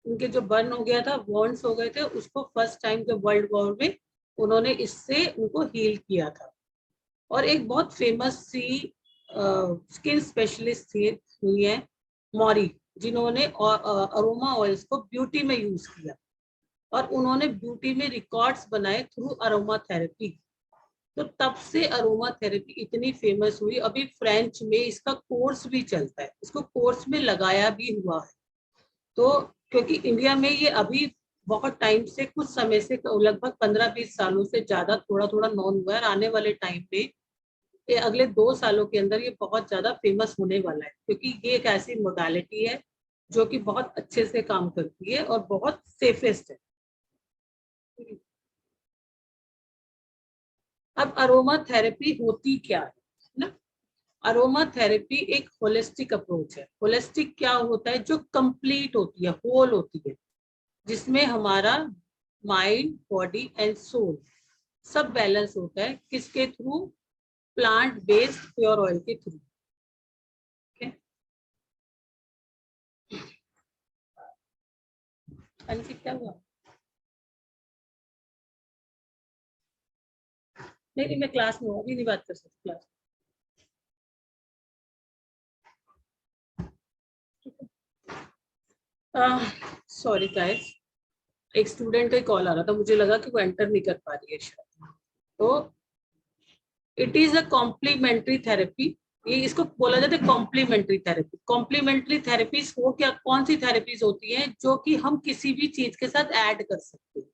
उनके जो बर्न हो गया था, वॉन्ड्स हो गए थे, उसको फर्स्ट टाइम जब वर्ल्ड वॉर में उन्होंने इससे उनको हील किया था। और एक बहुत फेमस सी स्किन स्पेशलिस्ट हुई है मॉरी, जिन्होंने अरोमा ऑयल्स को ब्यूटी में यूज किया, और उन्होंने ब्यूटी में रिकॉर्ड्स बनाए थ्रू अरोमा थेरेपी। तो तब से अरोमा थेरेपी इतनी फेमस हुई। अभी फ्रेंच में इसका कोर्स भी चलता है, इसको कोर्स में लगाया भी हुआ है। तो क्योंकि इंडिया में ये अभी बहुत टाइम से, कुछ समय से, लगभग 15-20 सालों से ज्यादा थोड़ा थोड़ा नॉन हुआ है। आने वाले टाइम में, ये अगले 2 सालों के अंदर ये बहुत ज्यादा फेमस होने वाला है, क्योंकि ये एक ऐसी मोडालिटी है जो कि बहुत अच्छे से काम करती है और बहुत सेफेस्ट है। अब अरोमा थेरेपी होती क्या है ना? अरोमा थेरेपी एक होलिस्टिक अप्रोच है। होलिस्टिक क्या होता है? जो कंप्लीट होती है, होल होती है, जिसमें हमारा माइंड, बॉडी एंड सोल सब बैलेंस होता है। किसके through? Plant based pure oil के थ्रू। क्या हुआ? नहीं, मैं क्लास में हूँ, अभी नहीं बात कर सकती क्लास। सॉरी गाइस, एक स्टूडेंट का कॉल आ रहा था, मुझे लगा कि वो एंटर नहीं कर पा रही है शायद। तो it is a complementary therapy, ये इसको बोला जाता है कॉम्प्लीमेंट्री थेरेपी। कॉम्प्लीमेंट्री थेरेपीज वो क्या, कौन सी थेरेपीज होती हैं जो कि हम किसी भी चीज के साथ ऐड कर सकते हैं,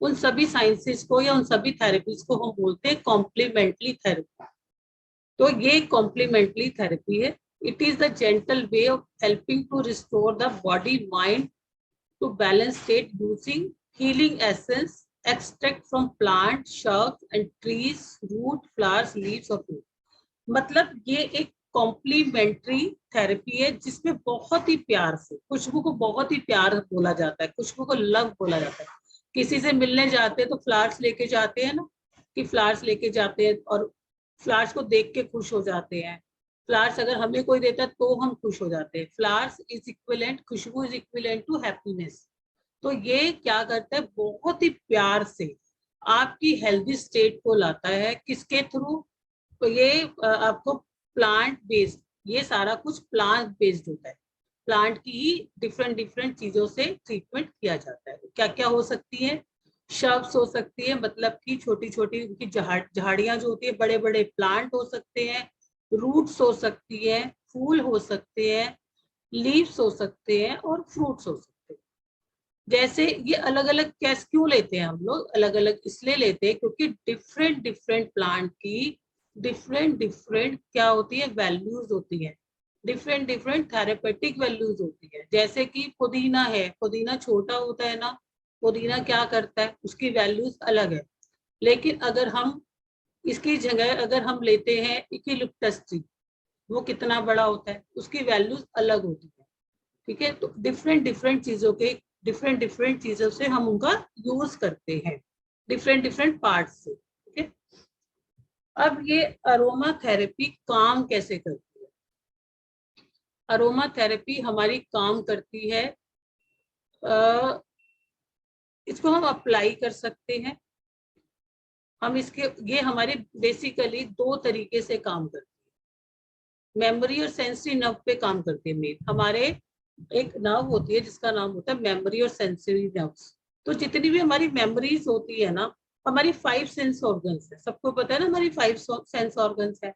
उन सभी साइंसेस को या उन सभी थेरेपीज को हम बोलते हैं कॉम्प्लीमेंट्री थेरेपी। तो ये कॉम्प्लीमेंट्री थेरेपी है। It is the gentle way of helping to restore the body mind to balance state using healing essence extract from plants, shrubs and trees, root, flowers, leaves और fruit। मतलब ये एक complementary therapy है जिसमें बहुत ही प्यार से, खुशबू को बहुत ही प्यार बोला जाता है, खुशबू को लव बोला जाता है। किसी से मिलने जाते हैं तो फ्लावर्स लेके जाते हैं ना, कि फ्लावर्स लेके जाते हैं और फ्लावर्स को देख के खुश हो जाते हैं। फ्लावर्स अगर हमें कोई देता है तो हम खुश हो जाते हैं। फ्लावर्स इज इक्विवेलेंट, खुशबू इज इक्विवेलेंट टू हैप्पीनेस। तो ये क्या करता है, बहुत ही प्यार से आपकी हेल्दी स्टेट को लाता है। किसके थ्रू? तो ये आपको प्लांट बेस्ड, ये सारा कुछ प्लांट बेस्ड होता है। प्लांट की ही डिफरेंट डिफरेंट चीजों से ट्रीटमेंट किया जाता है। क्या क्या हो सकती है? शब्स हो सकती है, मतलब कि छोटी छोटी उनकी झाड़ियां जो होती है, बड़े बड़े प्लांट हो सकते हैं, रूट्स हो सकती है, फूल हो सकते हैं, लीव्स हो सकते हैं और फ्रूट्स हो सकते हैं। जैसे ये अलग अलग कैसे क्यों लेते हैं हम लोग, अलग अलग इसलिए लेते हैं क्योंकि डिफरेंट डिफरेंट प्लांट की डिफरेंट डिफरेंट क्या होती है, वैल्यूज होती है, डिफरेंट डिफरेंट थेरेपेटिक वैल्यूज होती है। जैसे कि पुदीना है, पुदीना छोटा होता है ना, पुदीना क्या करता है, उसकी वैल्यूज अलग है। लेकिन अगर हम इसकी जगह अगर हम लेते हैं यूकेलिप्टस ट्री, वो कितना बड़ा होता है, उसकी वैल्यूज अलग होती है। ठीक है, तो डिफरेंट डिफरेंट चीजों के डिफरेंट डिफरेंट चीजों से हम उनका यूज करते हैं, डिफरेंट डिफरेंट पार्ट से। ठीक है, अब ये अरोमा थेरेपी काम कैसे करती है? अरोमा थेरेपी हमारी काम करती है, इसको हम अप्लाई कर सकते हैं। हम इसके, ये हमारे बेसिकली दो तरीके से काम करती है। मेमोरी और सेंसरी नर्व पे काम करती है। मेन हमारे एक नर्व होती है जिसका नाम होता है मेमोरी और सेंसरी नर्व्स। तो जितनी भी हमारी मेमोरीज होती है ना, हमारी 5 सेंस ऑर्गन्स है, सबको पता है ना हमारी 5 सेंस ऑर्गन्स है।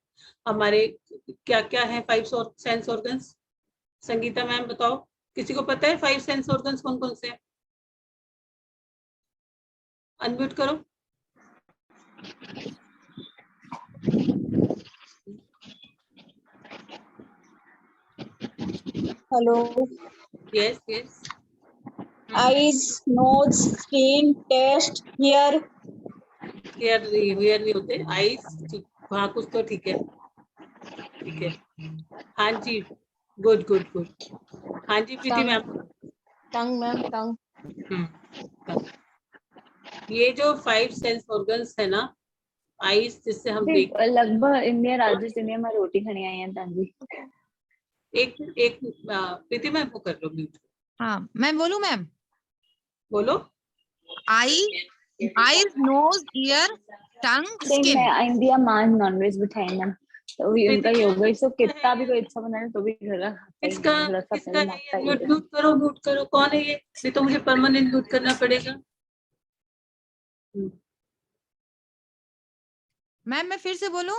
हमारे क्या क्या है 5 सेंस ऑर्गन्स? संगीता मैम बताओ, किसी को पता है 5 सेंस ऑर्गन्स कौन कौन से हैं? अनम्यूट करो। Hello. Yes yes. Eyes, nose, skin, taste, hear. Hear नहीं होते, आईज हाँ कुछ तो ठीक है, ठीक है। हाँ जी, गुड गुड गुड। हाँ जी प्रीति मैम। टंग मैम, टंग। ये जो 5 सेंस ऑर्गन्स है ना, आईज जिससे हम देख, लगभग इंडिया राजस्थानी में रोटी खानी आई है तांजी। एक प्रीति मैम को कर लो म्यूट। हाँ मैं बोलूं मैम? बोलो। आईज, नोज, ईयर, टंग, स्किन। मैं इंडिया मान नॉनवेज बिठाई ना, तो भी उनका योगा इसको कितना भी कोई अच्छा बना तो भी घर इसका म्यूट करो, कौन है ये? नहीं तो मुझे परमानेंट म्यूट करना पड़ेगा। मैम मैं फिर से बोलूं?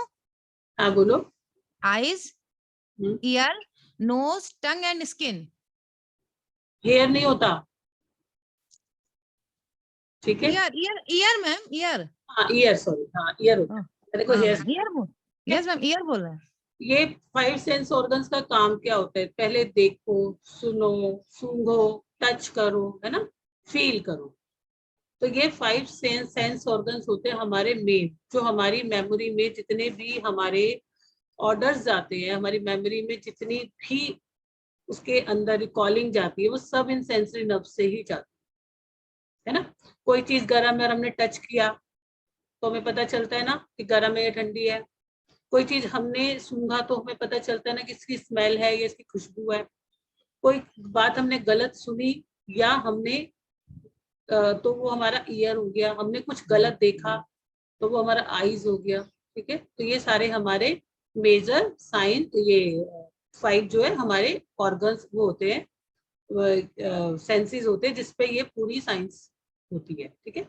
हाँ बोलो। Eyes, ear, nose, tongue and skin. Hair नहीं होता, ठीक है? Ear ma'am, ear. हाँ ईयर, सॉरी, हाँ ईयर होता है। देखो हेयर, यस मैम, ईयर बोल रहा है। ये 5 सेंस ऑर्गन्स का काम क्या होता है? पहले देखो, सुनो, सूंघो, टच करो, है ना, फील करो। तो ये 5 सेंस ऑर्गन्स होते हैं हमारे मेन, जो हमारी मेमोरी में जितने भी हमारे ऑर्डर्स जाते हैं, हमारी मेमोरी में जितनी भी उसके अंदर रिकॉलिंग जाती है, वो सब इन सेंसरी नर्व से ही जाती है ना। कोई चीज गर्म है और हमने टच किया तो हमें पता चलता है ना कि गर्म है या ठंडी है। कोई चीज हमने सूंघा तो हमें पता चलता है ना कि इसकी स्मेल है या इसकी खुशबू है। कोई बात हमने गलत सुनी या हमने तो वो हमारा ईयर हो गया। हमने कुछ गलत देखा तो वो हमारा आईज हो गया। ठीक है, तो ये सारे हमारे मेजर साइन, ये 5 जो है हमारे ऑर्गन्स वो होते हैं, सेंसेस होते हैं जिसपे ये पूरी साइंस होती है, ठीक है।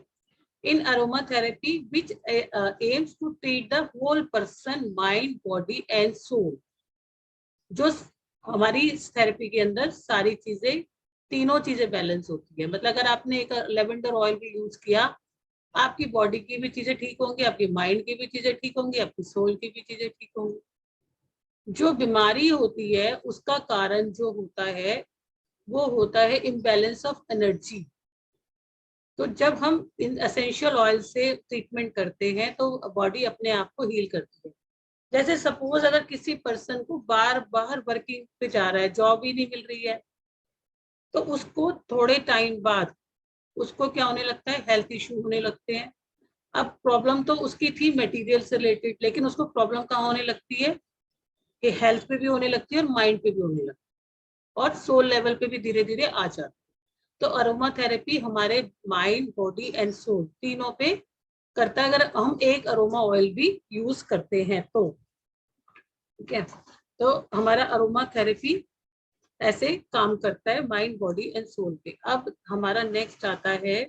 इन aromatherapy which aims to treat the whole person, mind, body and soul, जो हमारी इस थेरेपी के अंदर सारी चीजें, तीनों चीजें बैलेंस होती है। मतलब अगर आपने एक लेवेंडर ऑयल भी यूज किया, आपकी बॉडी की भी चीजें ठीक होंगी, आपकी माइंड की भी चीजें ठीक होंगी, आपकी सोल की भी चीजें ठीक होंगी। जो बीमारी होती है उसका कारण जो होता है वो होता है इम्बैलेंस ऑफ एनर्जी। तो जब हम इन एसेंशियल ऑयल से ट्रीटमेंट करते हैं तो बॉडी अपने आप को हील करती है। जैसे सपोज अगर किसी पर्सन को बार बार वर्किंग पे जा रहा है, जॉब ही नहीं मिल रही है, तो उसको थोड़े टाइम बाद उसको क्या होने लगता है, हेल्थ इश्यू होने लगते हैं। अब प्रॉब्लम तो उसकी थी मटेरियल से रिलेटेड, लेकिन उसको प्रॉब्लम कहाँ होने लगती है कि हेल्थ पे भी होने लगती है और माइंड पे भी होने लगती है और सोल लेवल पे भी धीरे धीरे आ जाती है। तो अरोमा थेरेपी हमारे माइंड, बॉडी एंड सोल तीनों पे करता है, अगर हम एक अरोमा ऑयल भी यूज करते हैं तो, ठीक है। तो हमारा अरोमा थेरेपी ऐसे काम करता है माइंड, बॉडी एंड सोल पे। अब हमारा नेक्स्ट आता है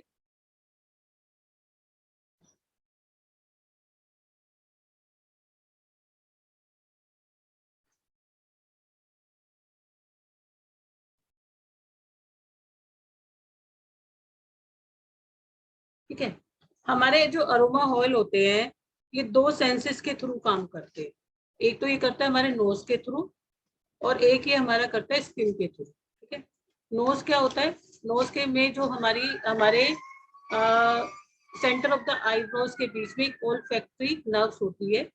ठीक है। हमारे जो अरोमा ऑयल होते हैं ये दो सेंसेस के थ्रू काम करते हैं। एक तो ये करता है हमारे नोज के थ्रू और एक ये हमारा करता है स्किन के थ्रू, ठीक है। नोज क्या होता है, नोज के में जो हमारे सेंटर ऑफ द आईब्रोज के बीच में एक ओल्फैक्टरी नर्व्स होती है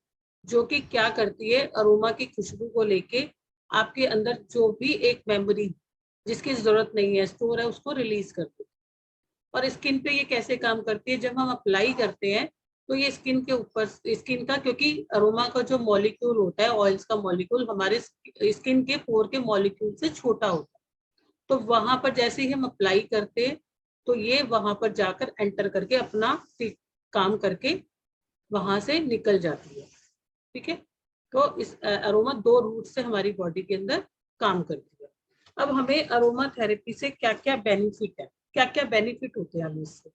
जो कि क्या करती है, अरोमा की खुशबू को लेके आपके अंदर जो भी एक मेमोरी जिसकी जरूरत नहीं है स्टोर है उसको रिलीज करती है। और स्किन पे ये कैसे काम करती है, जब हम अप्लाई करते हैं तो ये स्किन के ऊपर, स्किन का, क्योंकि अरोमा का जो मॉलिक्यूल होता है, ऑयल्स का मॉलिक्यूल हमारे स्किन के पोर के मॉलिक्यूल से छोटा होता है, तो वहां पर जैसे ही हम अप्लाई करते हैं तो ये वहां पर जाकर एंटर करके अपना काम करके वहां से निकल जाती है, ठीक है। तो इस अरोमा दो रूट से हमारी बॉडी के अंदर काम करती है। अब हमें अरोमा थेरेपी से क्या क्या बेनिफिट है, क्या क्या बेनिफिट होते हैं हमें इससे।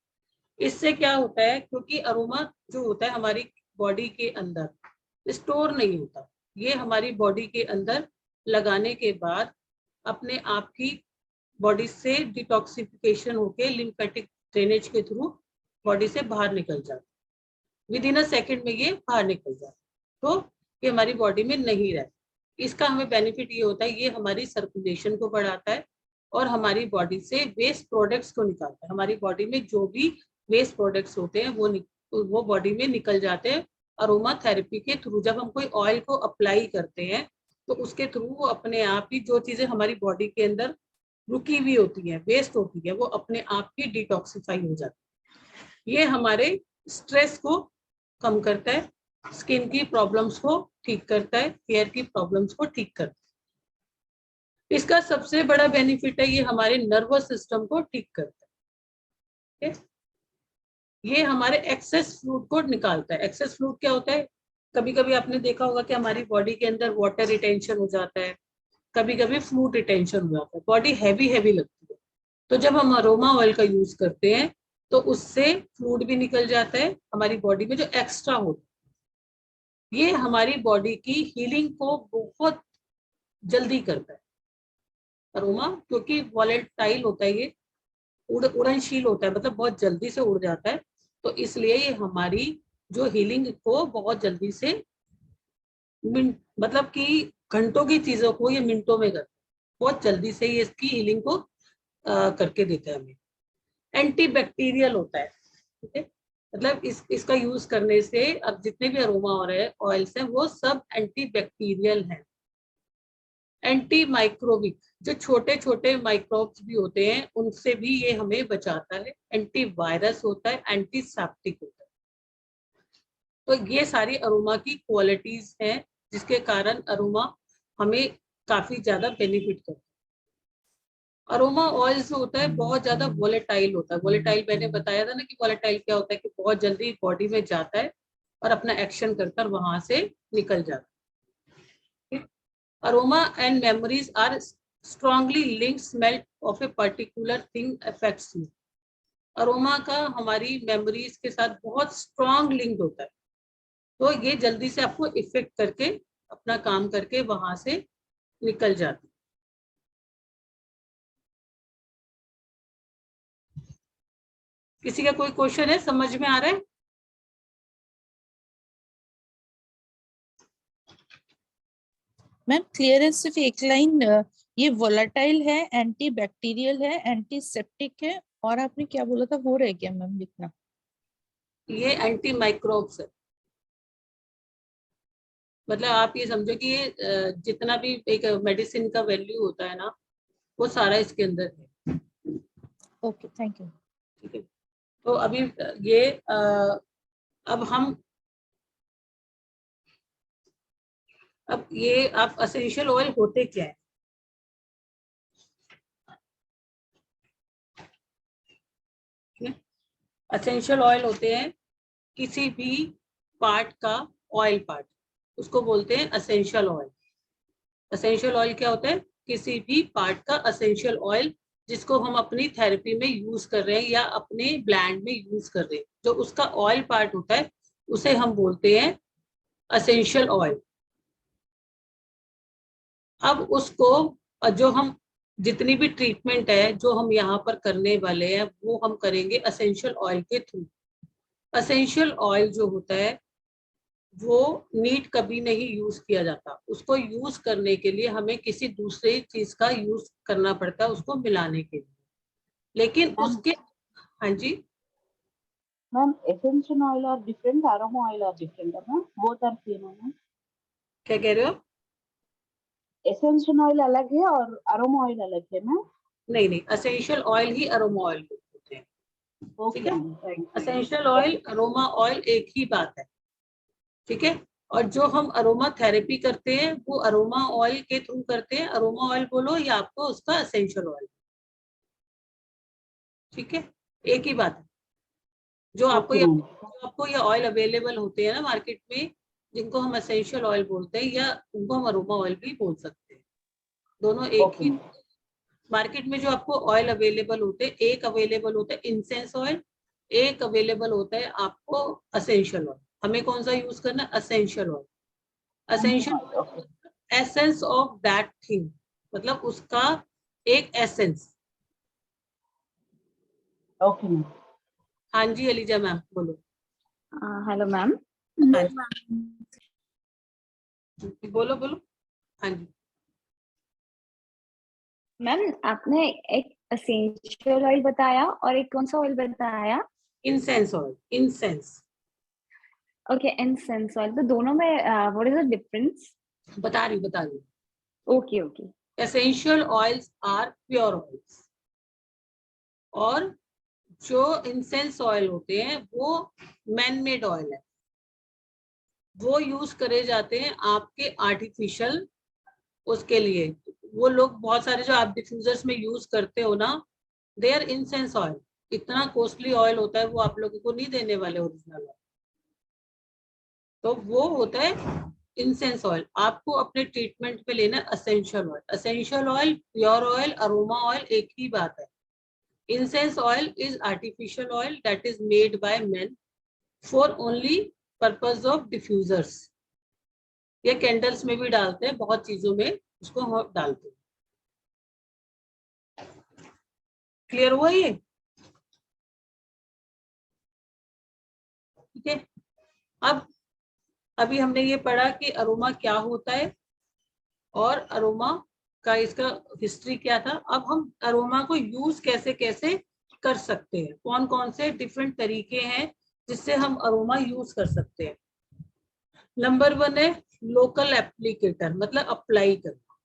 इससे क्या होता है, क्योंकि अरोमा जो होता है हमारी बॉडी के अंदर स्टोर नहीं होता, ये हमारी बॉडी के अंदर लगाने के बाद अपने आप ही बॉडी से डिटॉक्सिफिकेशन होके लिम्फेटिक ड्रेनेज के थ्रू बॉडी से बाहर निकल जाता, विद इन अ सेकेंड में ये बाहर निकल जाता, तो ये हमारी बॉडी में नहीं रहता। इसका हमें बेनिफिट ये होता है, ये हमारी सर्कुलेशन को बढ़ाता है और हमारी बॉडी से वेस्ट प्रोडक्ट्स को निकालता है। हमारी बॉडी में जो भी वेस्ट प्रोडक्ट्स होते हैं वो बॉडी में निकल जाते हैं अरोमा थेरेपी के थ्रू। जब हम कोई ऑयल को अप्लाई करते हैं तो उसके थ्रू वो अपने आप ही जो चीजें हमारी बॉडी के अंदर रुकी हुई होती है, वेस्ट होती है, वो अपने आप ही डिटॉक्सिफाई हो जाती है। ये हमारे स्ट्रेस को कम करता है, स्किन की प्रॉब्लम्स को ठीक करता है, हेयर की प्रॉब्लम्स को ठीक करता है। इसका सबसे बड़ा बेनिफिट है ये हमारे नर्वस सिस्टम को ठीक करता है। ये हमारे एक्सेस फ्लूइड को निकालता है। एक्सेस फ्लूइड क्या होता है, कभी कभी आपने देखा होगा कि हमारी बॉडी के अंदर वाटर रिटेंशन हो जाता है, कभी कभी फ्लूइड रिटेंशन हो जाता है, बॉडी हैवी हैवी लगती है। तो जब हम अरोमा ऑयल का यूज करते हैं तो उससे फ्लूइड भी निकल जाता है, हमारी बॉडी में जो एक्स्ट्रा होता है, ये हमारी बॉडी की हीलिंग को बहुत जल्दी करता है अरोमा, क्योंकि वॉलेटाइल होता है, ये उड़नशील होता है, मतलब बहुत जल्दी से उड़ जाता है, तो इसलिए ये हमारी जो हीलिंग को बहुत जल्दी से मतलब कि घंटों की चीजों को ये मिनटों में करता है, बहुत जल्दी से ये इसकी हीलिंग को करके देता है हमें। एंटी बैक्टीरियल होता है, ठीक है, मतलब इसका यूज करने से अब जितने भी अरोमा ऑयल्स हैं वो सब एंटी बैक्टीरियल हैं। एंटी माइक्रोबिक, जो छोटे छोटे माइक्रोब्स भी होते हैं उनसे भी ये हमें बचाता है। एंटी वायरस होता है, एंटी सेप्टिक होता है। तो ये सारी अरोमा की क्वालिटीज हैं जिसके कारण अरोमा हमें काफी ज्यादा बेनिफिट करता है। अरोमा ऑयल जो होता है बहुत ज्यादा वोलेटाइल होता है। वोलेटाइल मैंने बताया था ना कि वोलेटाइल क्या होता है कि बहुत जल्दी बॉडी में जाता है और अपना एक्शन कर वहां से निकल जाता है। Aroma and memories are strongly linked. Smell of a particular thing affects you. Aroma का हमारी मेमोरीज के साथ बहुत स्ट्रॉन्ग लिंक होता है, तो ये जल्दी से आपको इफेक्ट करके अपना काम करके वहां से निकल जाती है। किसी का कोई क्वेश्चन है, समझ में आ रहा है? मैम क्लियर है, सिर्फ एक लाइन, ये वोलेटाइल है, एंटी बैक्टीरियल है, एंटीसेप्टिक है, और आपने क्या बोला था वो रह गया मैम लिखना? ये एंटी माइक्रोब्स है। मतलब आप ये समझो कि ये जितना भी एक मेडिसिन का वैल्यू होता है ना, वो सारा इसके अंदर है। Okay, thank you. ठीक है, तो अभी ये अब ये आप एसेंशियल ऑयल होते क्या है? एसेंशियल ऑयल होते हैं किसी भी पार्ट का ऑयल पार्ट, उसको बोलते हैं एसेंशियल ऑयल। एसेंशियल ऑयल क्या होता है? किसी भी पार्ट का एसेंशियल ऑयल जिसको हम अपनी थेरेपी में यूज कर रहे हैं या अपने ब्लैंड में यूज कर रहे हैं, जो उसका ऑयल पार्ट होता है उसे हम बोलते हैं एसेंशियल ऑयल। अब उसको जो हम जितनी भी ट्रीटमेंट है जो हम यहाँ पर करने वाले हैं वो हम करेंगे एसेंशियल ऑयल के थ्रू। एसेंशियल ऑयल जो होता है वो नीट कभी नहीं यूज किया जाता, उसको यूज करने के लिए हमें किसी दूसरे चीज का यूज करना पड़ता है उसको मिलाने के लिए। लेकिन उसके, हाँ जी मैम, एसेंशियल ऑयल और डिफरेंट, अरोमा ऑयल और डिफरेंट है मैम, बोथ आर सेम है मैम? क्या कह रहे हो? एसेंशियल ऑयल अलग है और अरोमा ऑयल अलग है मैम? नहीं नहीं, एसेंशियल ऑयल ही अरोमा ऑयल होते हैं। ठीक है, एसेंशियल ऑयल अरोमा ऑयल एक ही बात है। ठीक है, और जो हम अरोमा थेरेपी करते हैं वो अरोमा ऑयल के थ्रू करते हैं। अरोमा ऑयल बोलो या आपको उसका एसेंशियल ऑयल। ठीक है, एक ही बात है। जो आपको ये ऑयल अवेलेबल होते हैं ना मार्केट में, जिनको हम एसेंशियल ऑयल बोलते हैं या उनको हम अरोमा ऑयल भी बोल सकते हैं, दोनों एक ही। मार्केट में जो आपको ऑयल अवेलेबल होते हैं, एक अवेलेबल होता है इंसेंस ऑयल, एक अवेलेबल होता है आपको एसेंशियल ऑयल। हमें कौन सा यूज करना है? Essential oil. Essential essence of that thing, मतलब उसका एक एसेंस। Okay ma'am. हाँ जी एलिजा मैम बोलो। Hello ma'am. हाँ जी बोलो बोलो। हाँ जी मैम, आपने एक एसेंशियल ऑयल बताया और एक कौन सा ऑयल बताया? Incense oil. Incense. Okay, incense oil. तो दोनों में व्हाट इज द डिफरेंस? बता रही okay okay. Essential oils are pure oils, और जो इंसेंस ऑयल होते हैं वो मैन मेड ऑयल है। वो यूज करे जाते हैं आपके आर्टिफिशियल उसके लिए। वो लोग बहुत सारे जो आप डिफ्यूजर्स में यूज करते हो ना, दे आर इंसेंस ऑयल। इतना कॉस्टली ऑयल होता है, वो आप लोगों को नहीं देने वाले ओरिजिनल ऑयल। तो वो होता है इंसेंस ऑयल। आपको अपने ट्रीटमेंट में लेना essential oil. Essential oil, pure oil, aroma oil एक ही बात है। Incense oil is artificial oil that is made by main for only purpose of diffusers. ये कैंडल्स में भी डालते हैं, बहुत चीजों में उसको डालते हैं। क्लियर हुआ ये? ठीक है, अब अभी हमने ये पढ़ा कि अरोमा क्या होता है और अरोमा का इसका हिस्ट्री क्या था। अब हम अरोमा को यूज कैसे कैसे कर सकते हैं, कौन कौन से डिफरेंट तरीके हैं जिससे हम अरोमा यूज कर सकते हैं। नंबर 1 है लोकल एप्लीकेटर, मतलब अप्लाई करना।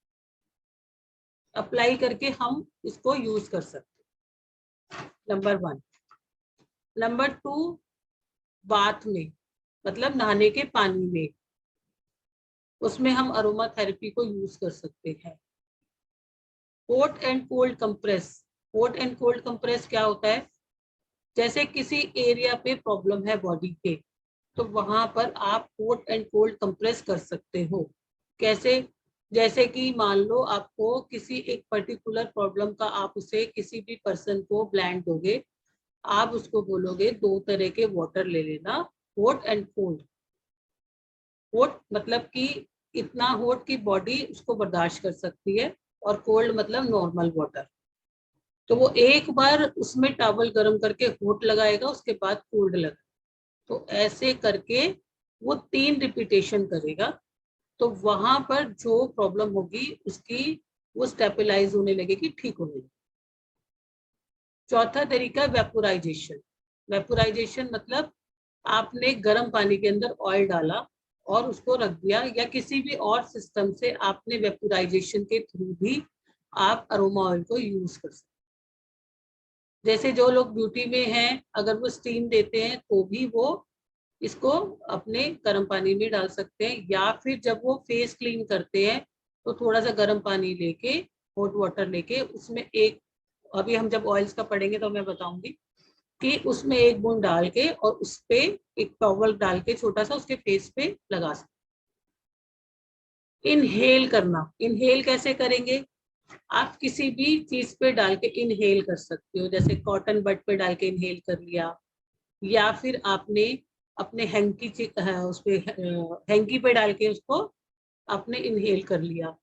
अप्लाई करके हम इसको यूज कर सकते हैं, नंबर 1। नंबर 2, बाथ में, मतलब नहाने के पानी में, उसमें हम अरोमा थेरेपी को यूज कर सकते हैं। Hot and cold compress. Hot and cold compress क्या होता है? जैसे किसी एरिया पे प्रॉब्लम है बॉडी के, तो वहां पर आप हॉट एंड कोल्ड कंप्रेस कर सकते हो। कैसे? जैसे कि मान लो आपको किसी एक पर्टिकुलर प्रॉब्लम का, आप उसे किसी भी पर्सन को ब्लैंड दोगे आप उसको बोलोगे 2 तरह के वाटर ले लेना, हॉट एंड कोल्ड। हॉट मतलब कि इतना हॉट की बॉडी उसको बर्दाश्त कर सकती है, और कोल्ड मतलब नॉर्मल वाटर। तो वो एक बार उसमें टॉवल गर्म करके हॉट लगाएगा, उसके बाद कोल्ड लगाएगा। तो ऐसे करके वो 3 रिपीटेशन करेगा, तो वहां पर जो प्रॉब्लम होगी उसकी वो स्टेबलाइज होने लगेगी, ठीक होने लगेगी। चौथा तरीका वेपोराइजेशन। वेपोराइजेशन मतलब आपने गर्म पानी के अंदर ऑयल डाला और उसको रख दिया, या किसी भी और सिस्टम से आपने वेपोराइजेशन के थ्रू भी आप अरोमा ऑयल को यूज कर सकते। जैसे जो लोग ब्यूटी में हैं, अगर वो स्टीम देते हैं तो भी वो इसको अपने गर्म पानी में डाल सकते हैं, या फिर जब वो फेस क्लीन करते हैं तो थोड़ा सा गर्म पानी लेके, हॉट वाटर लेके, उसमें एक, अभी हम जब ऑयल्स का पढ़ेंगे तो मैं बताऊंगी कि उसमें एक बूंद डाल के और उस पे एक टॉवल डाल के छोटा सा उसके फेस पे लगा सकते। इनहेल करना, इनहेल कैसे करेंगे? आप किसी भी चीज पे डाल के इनहेल कर सकते हो, जैसे कॉटन बड पे डाल के इनहेल कर लिया, या फिर आपने अपने हैंकी उस पे हैंकी पे डाल के उसको आपने इनहेल कर लिया।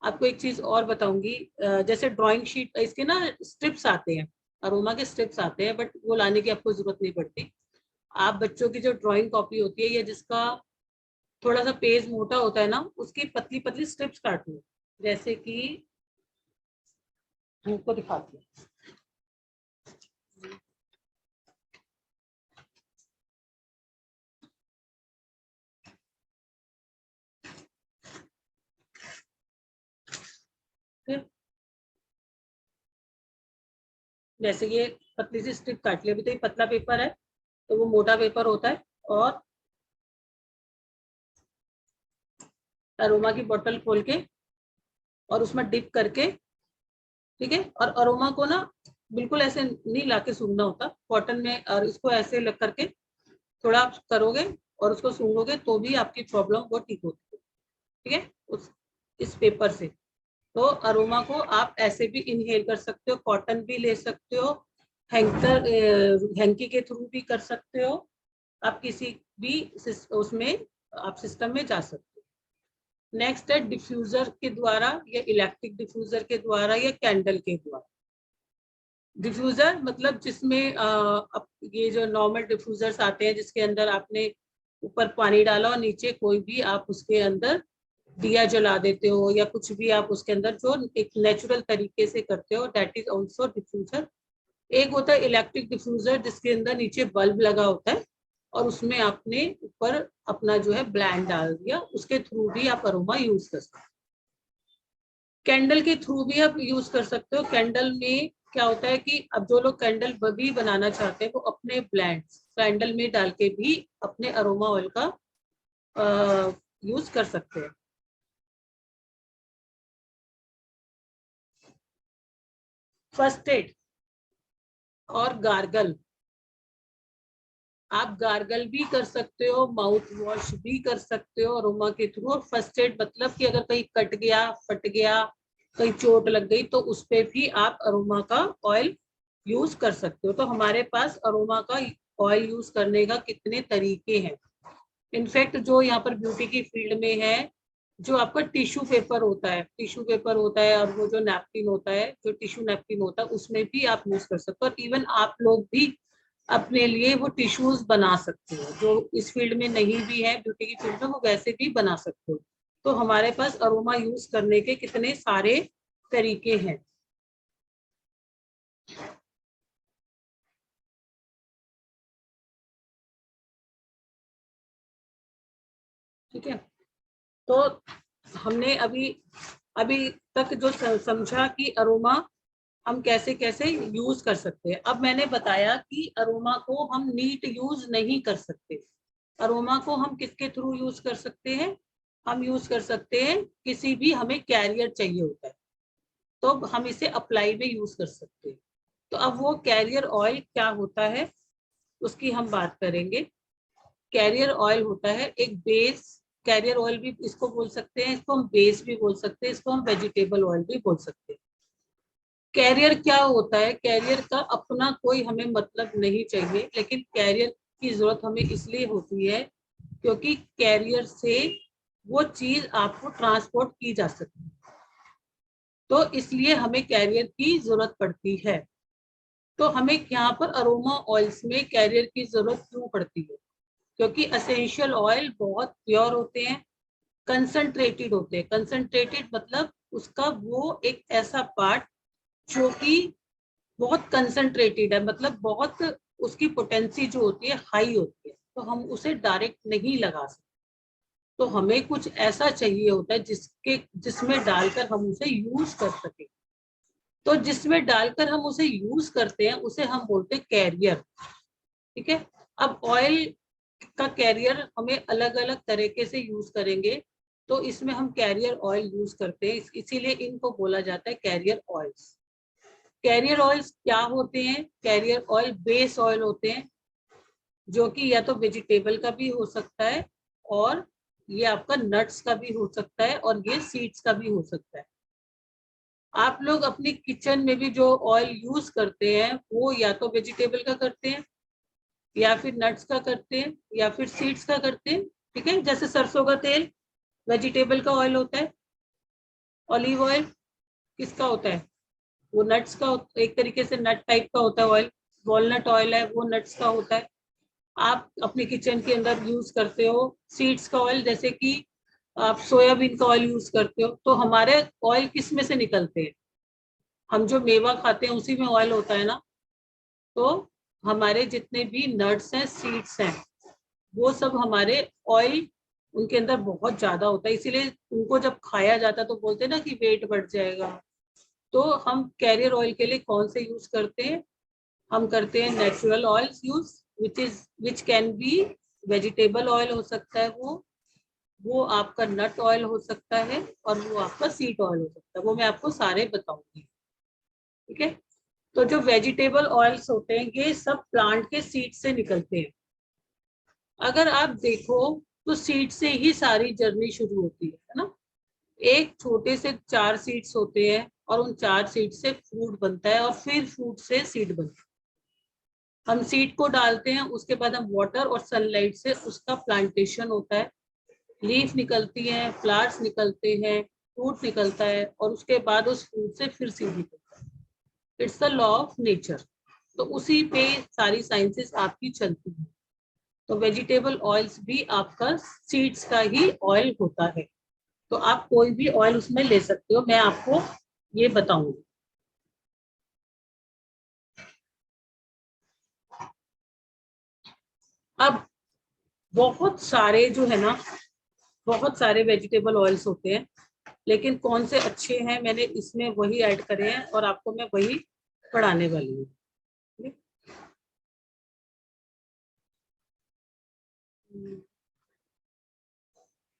आपको एक चीज और बताऊंगी, जैसे ड्राइंग शीट, इसके ना स्ट्रिप्स आते हैं, अरोमा के स्ट्रिप्स आते हैं, बट वो लाने की आपको जरूरत नहीं पड़ती। आप बच्चों की जो ड्राइंग कॉपी होती है, या जिसका थोड़ा सा पेज मोटा होता है ना, उसकी पतली पतली स्ट्रिप्स काट लो। जैसे कि हमको दिखाती है, जैसे ये पतली सी स्ट्रिप काट ली। अभी तो ये पतला पेपर है, तो वो मोटा पेपर होता है, और अरोमा की बोतल खोल के और उसमें डिप करके, ठीक है, और अरोमा को ना बिल्कुल ऐसे नहीं लाके सूंघना होता कॉटन में, और इसको ऐसे लग करके थोड़ा आप करोगे और उसको सूंघोगे तो भी आपकी प्रॉब्लम वो ठीक होती है, ठीक है, इस पेपर से। तो अरोमा को आप ऐसे भी इनहेल कर सकते हो, कॉटन भी ले सकते हो, हैंकी के थ्रू भी कर सकते हो, आप किसी भी उसमें आप सिस्टम में जा सकते हो। नेक्स्ट है डिफ्यूजर के द्वारा, या इलेक्ट्रिक डिफ्यूजर के द्वारा, या कैंडल के द्वारा। डिफ्यूजर मतलब जिसमें ये जो नॉर्मल डिफ्यूजर्स आते हैं जिसके अंदर आपने ऊपर पानी डाला और नीचे कोई भी आप उसके अंदर दिया जला देते हो, या कुछ भी आप उसके अंदर जो एक नेचुरल तरीके से करते हो, दैट इज ऑल्सो डिफ्यूजर। एक होता है इलेक्ट्रिक डिफ्यूजर जिसके अंदर नीचे बल्ब लगा होता है और उसमें आपने ऊपर अपना जो है ब्लेंड डाल दिया, उसके थ्रू भी आप अरोमा यूज कर सकते हो। कैंडल के थ्रू भी आप यूज कर सकते हो। कैंडल में क्या होता है कि अब जो लोग कैंडल भी बनाना चाहते हैं वो अपने ब्लेंड्स कैंडल में डाल के भी अपने अरोमा ऑयल का यूज कर सकते हैं। फर्स्ट एड और गार्गल, आप गार्गल भी कर सकते हो, माउथ वॉश भी कर सकते हो अरोमा के थ्रू। और फर्स्ट एड मतलब कि अगर कहीं कट गया, फट गया, कहीं चोट लग गई तो उस पे भी आप अरोमा का ऑयल यूज कर सकते हो। तो हमारे पास अरोमा का ऑयल यूज करने का कितने तरीके हैं। इनफैक्ट जो यहाँ पर ब्यूटी की फील्ड में है, जो आपका टिश्यू पेपर होता है, टिश्यू पेपर होता है, और वो जो नैपकिन होता है, जो टिश्यू नैपकिन होता है, उसमें भी आप यूज कर सकते हो। और इवन आप लोग भी अपने लिए वो टिश्यूज बना सकते हो, जो इस फील्ड में नहीं भी है, ब्यूटी की फील्ड में, वो वैसे भी बना सकते हो। तो हमारे पास अरोमा यूज करने के कितने सारे तरीके हैं। ठीक है, तो हमने अभी तक जो समझा कि अरोमा हम कैसे कैसे यूज कर सकते हैं। अब मैंने बताया कि अरोमा को हम नीट यूज नहीं कर सकते। अरोमा को हम किसके थ्रू यूज कर सकते हैं? हम यूज कर सकते हैं किसी भी हमें कैरियर चाहिए होता है तो हम इसे अप्लाई में यूज कर सकते हैं। तो अब वो कैरियर ऑयल क्या होता है उसकी हम बात करेंगे। कैरियर ऑयल होता है एक बेस, कैरियर ऑयल भी इसको बोल सकते हैं, इसको हम बेस भी बोल सकते हैं, इसको हम वेजिटेबल ऑयल भी बोल सकते हैं। कैरियर क्या होता है? कैरियर का अपना कोई हमें मतलब नहीं चाहिए, लेकिन कैरियर की जरूरत हमें इसलिए होती है क्योंकि कैरियर से वो चीज आपको ट्रांसपोर्ट की जा सके, तो इसलिए हमें कैरियर की जरूरत पड़ती है। तो हमें यहाँ पर अरोमा ऑयल्स में कैरियर की जरूरत क्यों पड़ती है? क्योंकि एसेंशियल ऑयल बहुत प्योर होते हैं, कंसंट्रेटेड होते हैं। कंसंट्रेटेड मतलब उसका वो एक ऐसा पार्ट जो कि बहुत कंसंट्रेटेड है, मतलब बहुत उसकी पोटेंसी जो होती है हाई होती है, तो हम उसे डायरेक्ट नहीं लगा सकते। तो हमें कुछ ऐसा चाहिए होता है जिसमें डालकर हम उसे यूज कर सके। तो जिसमें डालकर हम उसे यूज करते हैं उसे हम बोलते हैं कैरियर। ठीक है। अब ऑयल का कैरियर हमें अलग अलग तरीके से यूज करेंगे, तो इसमें हम कैरियर ऑयल यूज करते हैं, इसीलिए इनको बोला जाता है कैरियर ऑयल्स। कैरियर ऑयल्स क्या होते हैं? कैरियर ऑयल बेस ऑयल होते हैं, जो कि या तो वेजिटेबल का भी हो सकता है, और ये आपका नट्स का भी हो सकता है, और ये सीड्स का भी हो सकता है। आप लोग अपनी किचन में भी जो ऑयल यूज करते हैं वो या तो वेजिटेबल का करते हैं, या फिर नट्स का करते हैं, या फिर सीड्स का करते हैं। ठीक है। जैसे सरसों का तेल वेजिटेबल का ऑयल होता है, ऑलिव ऑयल किसका होता है? वो नट्स का, एक तरीके से नट टाइप का होता है ऑयल। वॉलनट ऑयल है वो नट्स का होता है। आप अपने किचन के अंदर यूज करते हो सीड्स का ऑयल, जैसे कि आप सोयाबीन का ऑयल यूज करते हो। तो हमारे ऑयल किस में से निकलते हैं? हम जो मेवा खाते हैं उसी में ऑयल होता है ना। तो हमारे जितने भी नट्स हैं, सीड्स हैं, वो सब हमारे ऑयल उनके अंदर बहुत ज्यादा होता है, इसीलिए उनको जब खाया जाता है तो बोलते हैं ना कि वेट बढ़ जाएगा। तो हम कैरियर ऑयल के लिए कौन से यूज करते हैं? हम करते हैं natural oils use, which can be vegetable oil हो सकता है, वो आपका नट ऑयल हो सकता है, और वो आपका सीड ऑयल हो सकता है। वो मैं आपको सारे बताऊंगी। ठीक है। तो जो वेजिटेबल ऑयल्स होते हैं ये सब प्लांट के सीड से निकलते हैं। अगर आप देखो तो सीड से ही सारी जर्नी शुरू होती है ना। एक छोटे से 4 सीड्स होते हैं, और उन 4 सीड से फ्रूट बनता है, और फिर फ्रूट से सीड बनता है। हम सीड को डालते हैं, उसके बाद हम वाटर और सनलाइट से उसका प्लांटेशन होता है, लीफ निकलती है, फ्लावर्स निकलते हैं, फ्रूट निकलता है, और उसके बाद उस फ्रूट से फिर सीड निकलता है। It's the law of nature. तो उसी पे सारी साइंसेस आपकी चलती है। तो वेजिटेबल ऑयल्स भी आपका सीड्स का ही ऑयल होता है। तो आप कोई भी ऑयल उसमें ले सकते हो, मैं आपको ये बताऊंगी। अब बहुत सारे जो है ना, बहुत सारे वेजिटेबल ऑयल्स होते हैं, लेकिन कौन से अच्छे हैं मैंने इसमें वही ऐड करे हैं, और आपको मैं वही पढ़ाने वाली हूँ।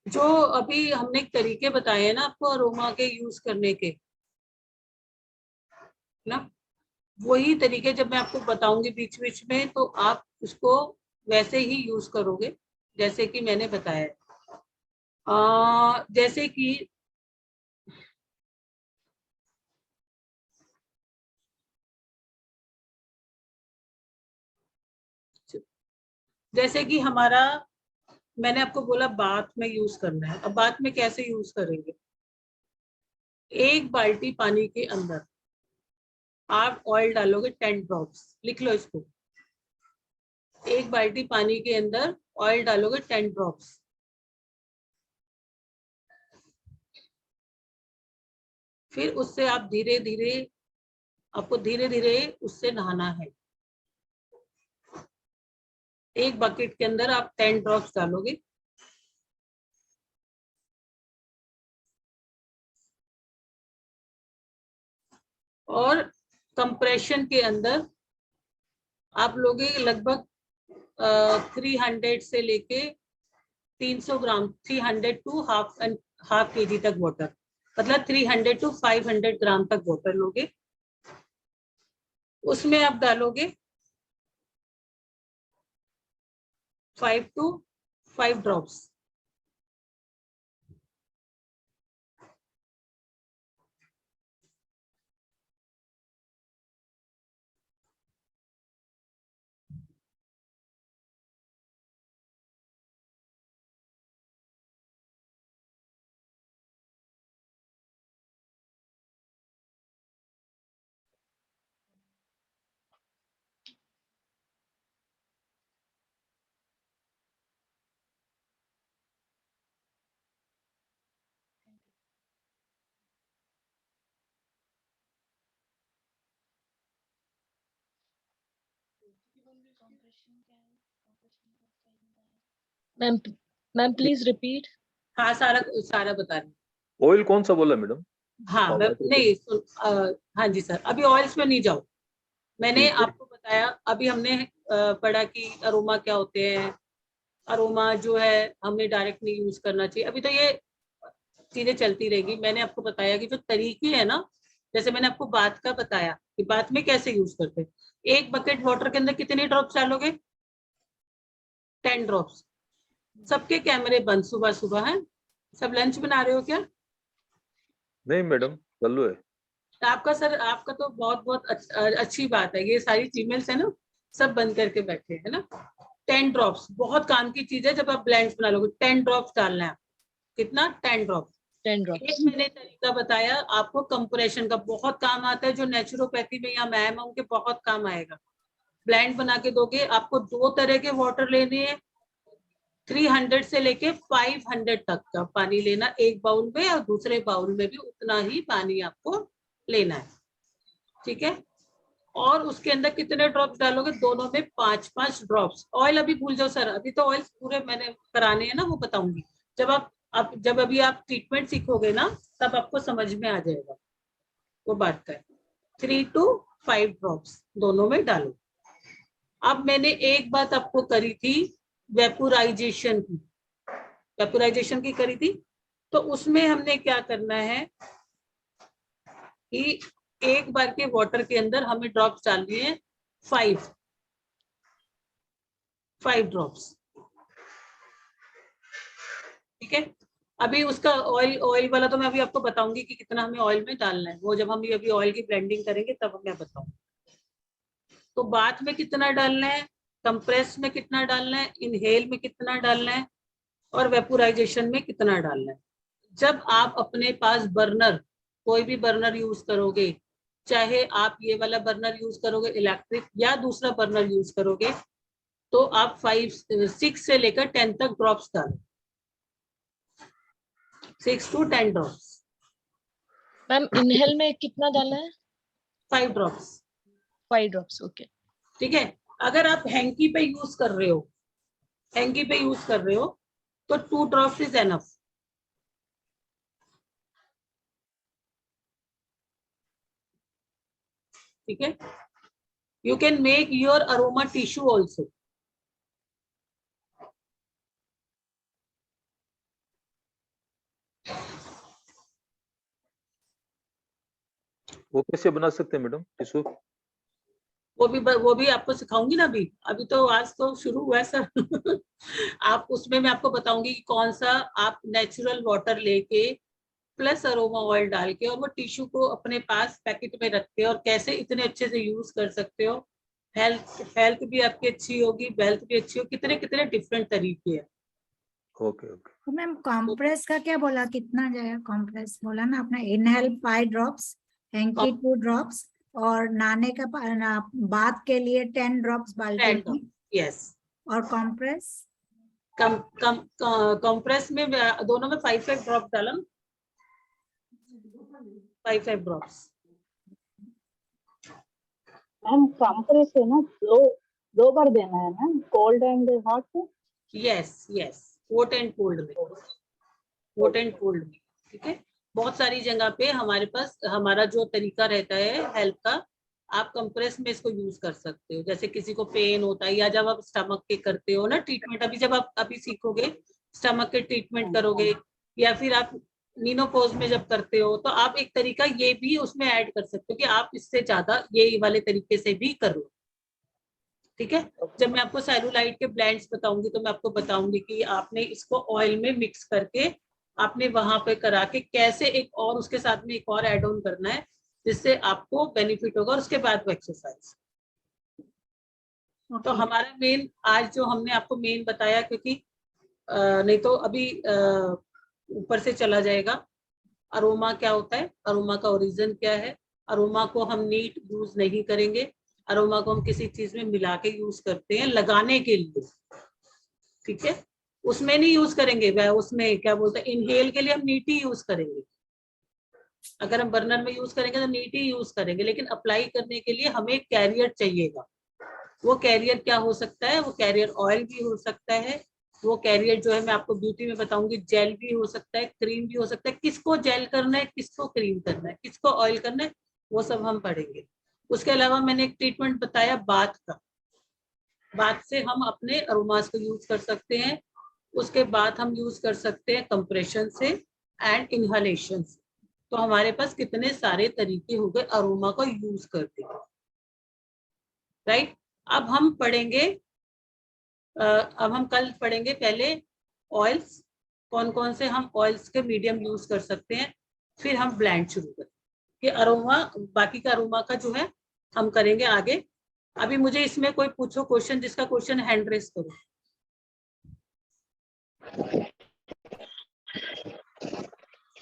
जो अभी हमने तरीके बताए हैं ना आपको अरोमा के यूज करने के ना, वही तरीके जब मैं आपको बताऊंगी बीच बीच में, तो आप उसको वैसे ही यूज करोगे जैसे कि मैंने बताया। जैसे कि हमारा, मैंने आपको बोला बाथ में यूज करना है। अब बाथ में कैसे यूज करेंगे? एक बाल्टी पानी के अंदर आप ऑयल डालोगे 10 ड्रॉप्स, लिख लो इसको। एक बाल्टी पानी के अंदर ऑयल डालोगे 10 ड्रॉप्स। फिर उससे आप धीरे धीरे, आपको धीरे धीरे उससे नहाना है। एक बकेट के अंदर आप 10 ड्रॉप्स डालोगे, और कंप्रेशन के अंदर आप लोगे लगभग 300 से लेके 300 ग्राम, 300 टू हाफ kg तक वाटर, मतलब 300 टू 500 ग्राम तक वाटर लोगे। उसमें आप डालोगे 5 to 5 drops. Ma'am ma'am please repeat. हाँ सारा बता रही। ऑयल कौन सा बोला मैडम? हाँ मैं नहीं हाँ जी सर, अभी ऑयल्स में नहीं जाओ। मैंने ठीक है। आपको बताया, अभी हमने पढ़ा कि अरोमा क्या होते हैं। अरोमा जो है हमें डायरेक्ट नहीं यूज करना चाहिए, अभी तो ये चीजें चलती रहेगी। मैंने आपको बताया कि जो तरीके है ना, जैसे मैंने आपको बात का बताया कि बात में कैसे यूज करते हैं। एक बकेट वाटर के अंदर कितने ड्रॉप्स डालोगे? 10 ड्रॉप्स। सबके कैमरे बंद सुबह सुबह है। सब लंच बना रहे हो क्या? नहीं मैडम, चालू है। आपका सर, आपका तो बहुत बहुत अच्छी बात है। ये सारी फीमेल्स है ना, सब बंद करके बैठे है ना। 10 ड्रॉप्स बहुत काम की चीज है। जब आप ब्लेंड्स बना लोगे 10 ड्रॉप्स डालना है। कितना? 10 ड्रॉप्स। 10 ड्रॉप्स। एक मैंने तरीका बताया आपको कंप्रेशन का, बहुत काम आता है। जो नेचुरोपैथी में या मैम उनके बहुत काम आएगा। ब्लेंड बना के दोगे। आपको 2 तरह के वाटर लेने हैं। 300 से लेके 500 तक का पानी लेना एक बाउल में, और दूसरे बाउल में भी उतना ही पानी आपको लेना है। ठीक है। और उसके अंदर कितने ड्रॉप्स डालोगे? दोनों में 5-5 ड्रॉप्स। ऑयल अभी भूल जाओ सर, अभी तो ऑयल पूरे मैंने कराने हैं ना, वो बताऊंगी। जब अभी आप ट्रीटमेंट सीखोगे ना, तब आपको समझ में आ जाएगा वो बात का। 3 to 5 ड्रॉप्स दोनों में डालो। अब मैंने एक बात आपको करी थी वेपोराइजेशन की। वेपोराइजेशन की करी थी, तो उसमें हमने क्या करना है कि एक बार के वाटर के अंदर हमें ड्रॉप्स डालनी है 5 ड्रॉप्स। ठीक है। अभी उसका ऑयल वाला तो मैं अभी आपको बताऊंगी कि कितना हमें ऑयल में डालना है। वो जब हम अभी ऑयल की ब्लेंडिंग करेंगे तब मैं बताऊंगी। तो बाथ में कितना डालना है, कंप्रेस में कितना डालना है, इनहेल में कितना डालना है, और वेपोराइजेशन में कितना डालना है। जब आप अपने पास बर्नर, कोई भी बर्नर यूज करोगे, चाहे आप ये वाला बर्नर यूज करोगे इलेक्ट्रिक या दूसरा बर्नर यूज करोगे, तो आप 6 से लेकर 10 तक ड्रॉप्स डालो। 6 to 10 ड्रॉप्स। मैम इनहेल में कितना डालना है? 5 ड्रॉप्स। 5 drops, okay. ठीक है। अगर आप हैंकी पे यूज कर रहे हो, हैंकी पे यूज कर रहे हो, तो 2 ड्रॉप्स इज एनफ। ठीक है। You can make your aroma tissue also. वो कैसे बना सकते हैं मैडम टिश्यू? वो भी आपको सिखाऊंगी ना। अभी तो आज तो शुरू हुआ है सर। आप उसमें मैं आपको बताऊंगी कि कौन सा आप नेचुरल वाटर लेके प्लस अरोमा ऑयल डाल के और वो टिश्यू को अपने पास पैकेट में रख के और कैसे इतने अच्छे से यूज कर सकते हो। हेल्थ भी आपकी अच्छी होगी, वेल्थ भी अच्छी होगी। कितने कितने डिफरेंट तरीके हैं। Okay okay. तो मैम कॉम्प्रेस का क्या बोला, कितना जाएगा? कॉम्प्रेस बोला ना आपने। इनहेल 5 ड्रॉप्स, हैंकी 2 ड्रॉप्स, और नहाने का बाथ के लिए 10 ड्रॉप्स बाल्टी में। यस। और कॉम्प्रेस कॉम्प्रेस में दोनों में 5 ड्रॉप डाला। 5 ड्रॉप्स। मैम कंप्रेस है ना, दो बार देना है ना, cold and hot. Yes yes, hot and cold में। हॉट एंड कोल्ड में। ठीक है। बहुत सारी जगह पे हमारे पास हमारा जो तरीका रहता है हेल्प का, आप कंप्रेस में इसको यूज कर सकते हो। जैसे किसी को पेन होता है या जब आप स्टमक के करते हो ना ट्रीटमेंट, अभी जब आप अभी सीखोगे स्टमक के ट्रीटमेंट करोगे, या फिर आप मीनोपॉज में जब करते हो, तो आप एक तरीका ये भी उसमें ऐड कर सकते हो कि आप इससे ज्यादा ये वाले तरीके से भी करो। ठीक है। जब मैं आपको सेलुलाइट के ब्लेंड्स बताऊंगी तो मैं आपको बताऊंगी कि आपने इसको ऑयल में मिक्स करके आपने वहां पे करा के कैसे एक और उसके साथ में एक और एड ऑन करना है जिससे आपको बेनिफिट होगा। और उसके बाद वो एक्सरसाइज। तो हमारा मेन आज जो हमने आपको मेन बताया, क्योंकि नहीं तो अभी ऊपर से चला जाएगा। अरोमा क्या होता है, अरोमा का ओरिजिन क्या है, अरोमा को हम नीट यूज नहीं करेंगे। अरोमा को हम किसी चीज में मिला के यूज करते हैं लगाने के लिए। ठीक है। उसमें नहीं यूज करेंगे, वह उसमें क्या बोलते हैं, इनहेल के लिए हम नीट ही यूज करेंगे। अगर हम बर्नर में यूज करेंगे तो नीट ही यूज करेंगे, लेकिन अप्लाई करने के लिए हमें कैरियर चाहिएगा। वो कैरियर क्या हो सकता है, वो कैरियर ऑयल भी हो सकता है, वो कैरियर जो है मैं आपको ब्यूटी में बताऊंगी, जेल भी हो सकता है, क्रीम भी हो सकता है। किसको जेल करना है, किसको क्रीम करना है, किसको ऑयल करना है, वो सब हम पढ़ेंगे। उसके अलावा मैंने एक ट्रीटमेंट बताया बाथ का, बाथ से हम अपने अरोमास को यूज कर सकते हैं। उसके बाद हम यूज कर सकते हैं कंप्रेशन से एंड इनहलेशन से। तो हमारे पास कितने सारे तरीके हो गए अरोमा को यूज करते हैं, राइट। अब हम पढ़ेंगे, अब हम कल पढ़ेंगे पहले ऑयल्स, कौन कौन से हम ऑयल्स के मीडियम यूज कर सकते हैं, फिर हम ब्लेंड शुरू करें कि अरोमा, बाकी का अरोमा का जो है हम करेंगे आगे। अभी मुझे इसमें कोई पूछो क्वेश्चन, जिसका क्वेश्चन हैंड रेस करो।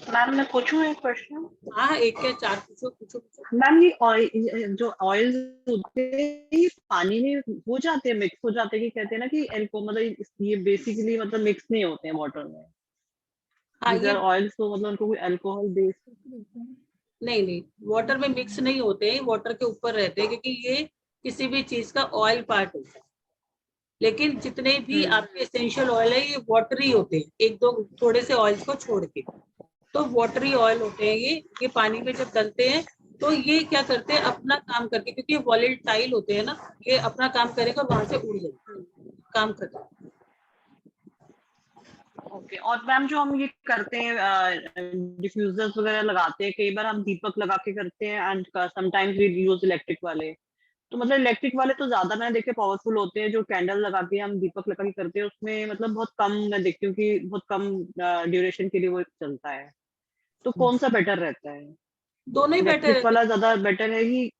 मैम मैं पूछूं एक क्वेश्चन? हाँ, एक या चार पूछो, पूछो। मैम ये जो ऑयल होते हैं ये पानी में हो जाते हैं, मिक्स हो जाते हैं कि कहते हैं ना कि मतलब ये बेसिकली मतलब मिक्स नहीं होते हैं वाटर में? हाँ, ये ऑयल तो मतलब उनको कोई अल्कोहल बेस नहीं, वाटर में मिक्स नहीं होते हैं, वाटर के ऊपर रहते हैं, क्योंकि ये किसी भी चीज का ऑयल पार्ट होता है। लेकिन जितने भी आपके एसेंशियल ऑयल है ये वाटरी होते हैं, एक दो थोड़े से ऑयल्स को छोड़ के, तो वाटरी ऑयल होते हैं ये पानी में जब डलते हैं तो ये क्या करते हैं अपना काम करके, क्योंकि ये वॉलेटाइल होते हैं ना, ये अपना काम करेगा, वहां से उड़ जाएगा, काम करता है। ओके। और मैम जो हम ये करते हैं डिफ्यूजर्स वगैरह लगाते हैं, कई बार हम दीपक लगा के करते हैं and sometimes we use electric वाले। तो मतलब इलेक्ट्रिक वाले तो ज्यादा मैंने देखे पावरफुल होते हैं, जो कैंडल लगा के हम दीपक लगा के करते हैं उसमें मतलब बहुत कम मैं देखती हूँ कि बहुत कम ड्यूरेशन के लिए वो चलता है। तो कौन सा बेटर रहता है? दोनों ही बेटर इलेक्ट्रिक है। वाला ज्यादा बेटर है कि?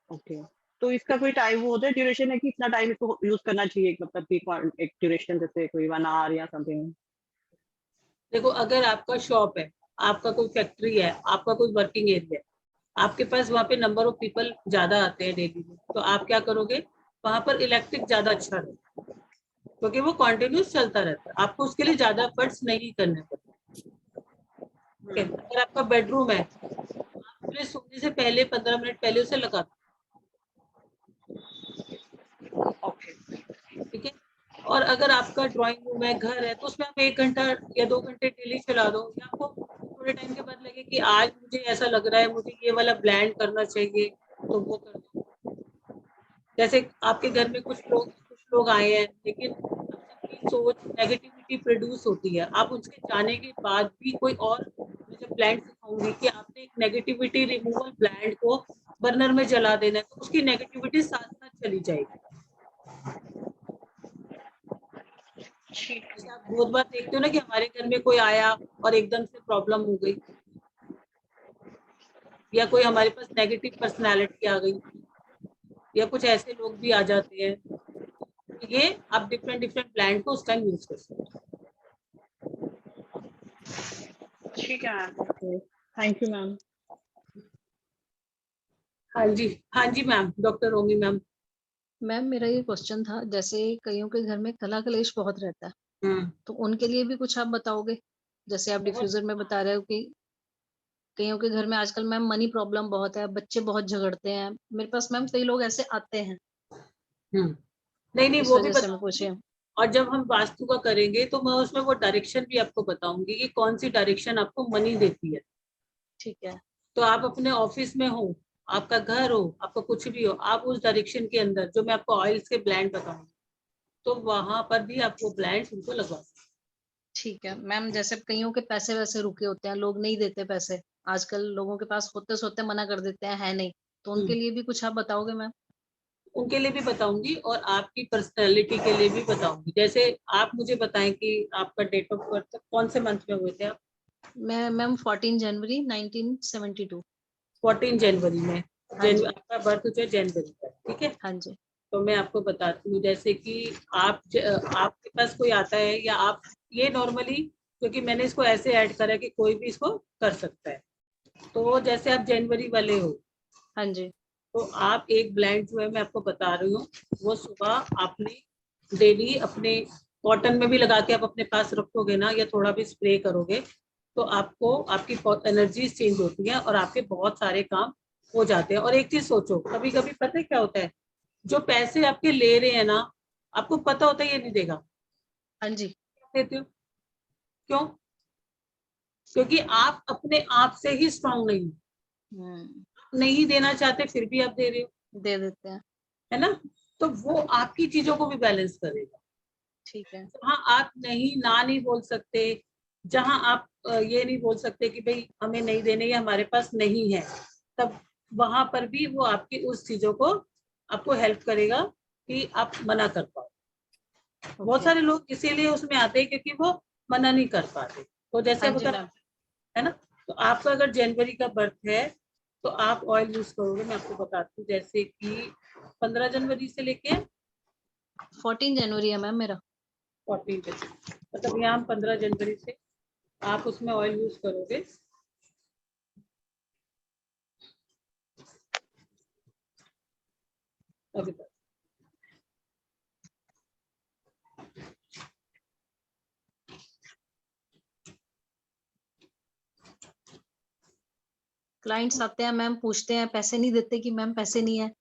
ओके। तो इसका कोई टाइम वो होता है, ड्यूरेशन है कि इतना टाइम इसको यूज करना चाहिए, मतलब कि एक ड्यूरेशन जैसे कोई 1 आवर या समथिंग? देखो, अगर आपका शॉप है, आपका कोई फैक्ट्री है, आपका कोई वर्किंग एरिया है, आपके पास वहाँ पे नंबर ऑफ पीपल ज्यादा आते हैं डेली में, तो आप क्या करोगे, वहां पर इलेक्ट्रिक ज्यादा अच्छा रहता है, क्योंकि वो कंटिन्यूस चलता रहता है, आपको उसके लिए ज्यादा एफर्ट्स नहीं करने पड़ते। अगर आपका बेडरूम है, आप अपने सोने से पहले 15 मिनट पहले उसे लगा दो, ठीक है। और अगर आपका ड्राइंग रूम है, घर है, तो उसमें आप 1 घंटा या 2 घंटे डेली चला दो, या आपको थोड़े टाइम के बाद लगे कि आज मुझे ऐसा लग रहा है मुझे ये वाला ब्लेंड करना चाहिए, तो वो कर दो। जैसे आपके घर में कुछ लोग आए हैं, लेकिन सबकी सोच नेगेटिविटी प्रोड्यूस होती है, आप उनके जाने के बाद भी कोई और, मैं जब ब्लेंड सिखाऊंगी कि आपने एक नेगेटिविटी रिमूवल ब्लेंड को बर्नर में जला देना है, तो उसकी नेगेटिविटी साथ साथ चली जाएगी। आप बहुत बार देखते हो ना कि हमारे घर में कोई आया और एकदम से प्रॉब्लम हो गई, या कोई हमारे पास नेगेटिव पर्सनालिटी आ गई, या कुछ ऐसे लोग भी आ जाते हैं, तो ये आप डिफरेंट ब्लेंड को उस टाइम यूज कर सकते हो। ठीक है मैम, थैंक यू मैम। हाँ जी मैम, डॉक्टर रोमी मैम। मैम मेरा ये क्वेश्चन था, जैसे कईयों के घर में कला कलेश बहुत रहता है, तो उनके लिए भी कुछ आप बताओगे? जैसे आप डिफ्यूजर में बता रहे हो कि कईयों के घर में आजकल मैम मनी प्रॉब्लम बहुत है, बच्चे बहुत झगड़ते हैं, मेरे पास मैम कई लोग ऐसे आते हैं। नहीं, इस वो भी वजह से मैं बताऊंगी। पूछी। और जब हम वास्तु का करेंगे तो मैं उसमें वो डायरेक्शन भी आपको बताऊंगी कि कौन सी डायरेक्शन आपको मनी देती है। ठीक है। तो आप अपने ऑफिस में हो, आपका घर हो, आपका कुछ भी हो, आप उस डायरेक्शन के अंदर जो मैं आपको ऑयल्स के ब्लेंड बताऊंगी, तो वहां पर भी आपको ब्लेंड्स उनको लगवा सकते। ठीक है मैम, जैसे कईयों के पैसे वैसे रुके होते हैं, लोग नहीं देते पैसे, आजकल लोगों के पास होते सोते मना कर देते हैं, है नहीं, तो उनके लिए भी कुछ आप बताओगे मैम? उनके लिए भी बताऊंगी और आपकी पर्सनैलिटी के लिए भी बताऊंगी। जैसे आप मुझे बताएं कि आपका डेट ऑफ बर्थ कौन से मंथ में हुए थे आप? मैं मैम 14 जनवरी 1972। 14 जनवरी में आपका बर्थ जो है जनवरी का, ठीक है। हाँ जी। तो मैं आपको बताती हूँ, जैसे कि आपके पास कोई आता है, या आप ये नॉर्मली, क्योंकि मैंने इसको ऐसे ऐड करा है कि कोई भी इसको कर सकता है, तो जैसे आप जनवरी वाले हो, हाँ जी, तो आप एक ब्लेंड जो है मैं आपको बता रही हूँ, वो सुबह आपने डेली अपने कॉटन में भी लगा के आप अपने पास रखोगे ना, या थोड़ा भी स्प्रे करोगे, तो आपको आपकी एनर्जी चेंज होती है और आपके बहुत सारे काम हो जाते हैं। और एक चीज सोचो, कभी कभी पता है क्या होता है, जो पैसे आपके ले रहे हैं ना, आपको पता होता है ये नहीं देगा, हाँ जी, देते हो क्यों? क्योंकि आप अपने आप से ही स्ट्रांग नहीं हो, नहीं देना चाहते फिर भी आप दे रहे हो, दे देते हैं। है ना? तो वो आपकी चीजों को भी बैलेंस करेगा। ठीक है। जहाँ आप नहीं ना नहीं बोल सकते, जहाँ आप ये नहीं बोल सकते कि भाई हमें नहीं देने या हमारे पास नहीं है, तब वहां पर भी वो आपकी उस चीजों को आपको हेल्प करेगा कि आप मना कर पाओ। बहुत सारे लोग इसीलिए उसमें आते हैं क्योंकि वो मना नहीं कर पाते। तो जैसे हाँ अब जी अगर, मैम। है ना, तो आपका अगर जनवरी का बर्थ है तो आप ऑयल यूज करोगे, मैं आपको बताती हूँ, जैसे कि 15 जनवरी से लेके 14 जनवरी है मैम मेरा। 14 जनवरी, मतलब यहाँ 15 जनवरी से आप उसमें ऑयल यूज करोगे। अभी तक क्लाइंट्स आते हैं मैम, पूछते हैं, पैसे नहीं देते कि मैम पैसे नहीं है।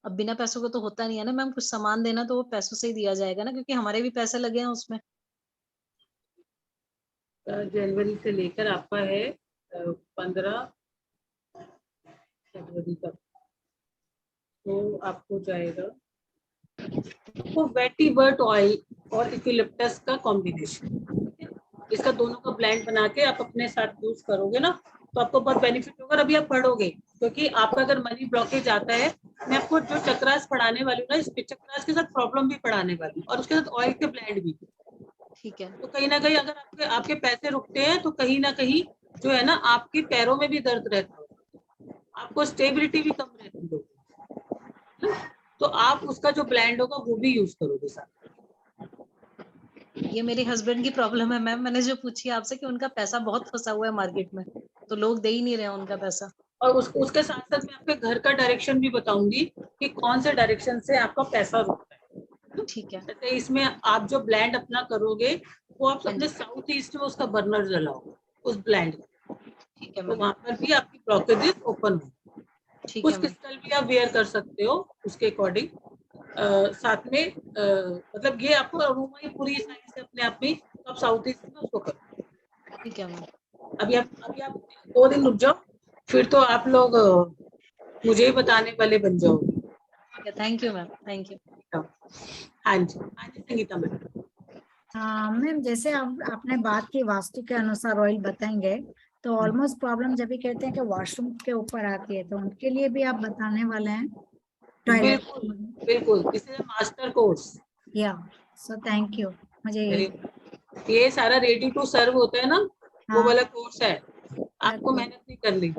अब बिना पैसों को तो होता नहीं है ना मैम, कुछ सामान देना तो वो पैसों से ही दिया जाएगा ना, क्योंकि हमारे भी पैसे लगे हैं उसमें। जनवरी से लेकर आपका है 15 फरवरी तक, तो आपको जाएगा वो वेटिवर्ट ऑयल और इक्विलिप्टस का कॉम्बिनेशन, इसका दोनों का ब्लेंड बना के आप अपने साथ यूज करोगे ना, तो आपको बहुत बेनिफिट होगा। अभी आप पढ़ोगे, क्योंकि आपका अगर मनी ब्लॉकेज आता है, मैं आपको जो चक्रास पढ़ाने वाली हूँ ना, इस चक्रास के साथ प्रॉब्लम भी पढ़ाने वाली हूँ और उसके साथ ऑयल के ब्लेंड भी। ठीक है। तो कहीं ना कहीं अगर आपके पैसे रुकते हैं तो कहीं ना कहीं जो है ना, आपके पैरों में भी दर्द रहता है, आपको स्टेबिलिटी भी कम रहती है, तो आप उसका जो ब्लेंड होगा वो भी यूज करोगे साथ। ये मेरे हस्बैंड की प्रॉब्लम है मैम, मैंने जो पूछी आपसे कि उनका पैसा बहुत फंसा हुआ है मार्केट में, तो लोग दे ही नहीं रहे उनका पैसा। और उसके साथ साथ मैं आपके घर का डायरेक्शन भी बताऊंगी कि कौन से डायरेक्शन से आपका पैसा रुकता है। ठीक है। जैसे इसमें आप जो ब्लेंड अपना करोगे, वो आप अपने साउथ ईस्ट में उसका बर्नर जलाओ उस ब्लेंड का, ठीक है तो मैम। वहां पर भी आपकी ब्लॉकेजेस ओपन हो। ठीक कुछ है मैम। क्रिस्टल भी आप वेयर कर सकते हो उसके अकॉर्डिंग। साथ में मतलब ये आपको अरोमा ही पूरी साइंस है अपने आप में, तो आप साउथ ईस्ट में उसको करो। ठीक है मैम। अभी आप 2 दिन रुक जाओ, फिर तो आप लोग मुझे ही बताने वाले बन जाओगे। ठीक है, thank you ma'am, thank you. हाँ जी, हाँ जी संगीता मैम। हाँ मैम, जैसे आपने बात की वास्तु के अनुसार ऑयल बताएंगे, तो ऑलमोस्ट प्रॉब्लम जब भी कहते हैं कि वॉशरूम के ऊपर आती है, तो उनके लिए भी आप बताने वाले हैं टॉयलेट? बिल्कुल बिल्कुल, दिस इज मास्टर कोर्स। या सो थैंक यू। मुझे ये सारा रेडी टू सर्व होता है ना, वो वाला कोर्स है, आपको Okay. मेहनत नहीं करनी।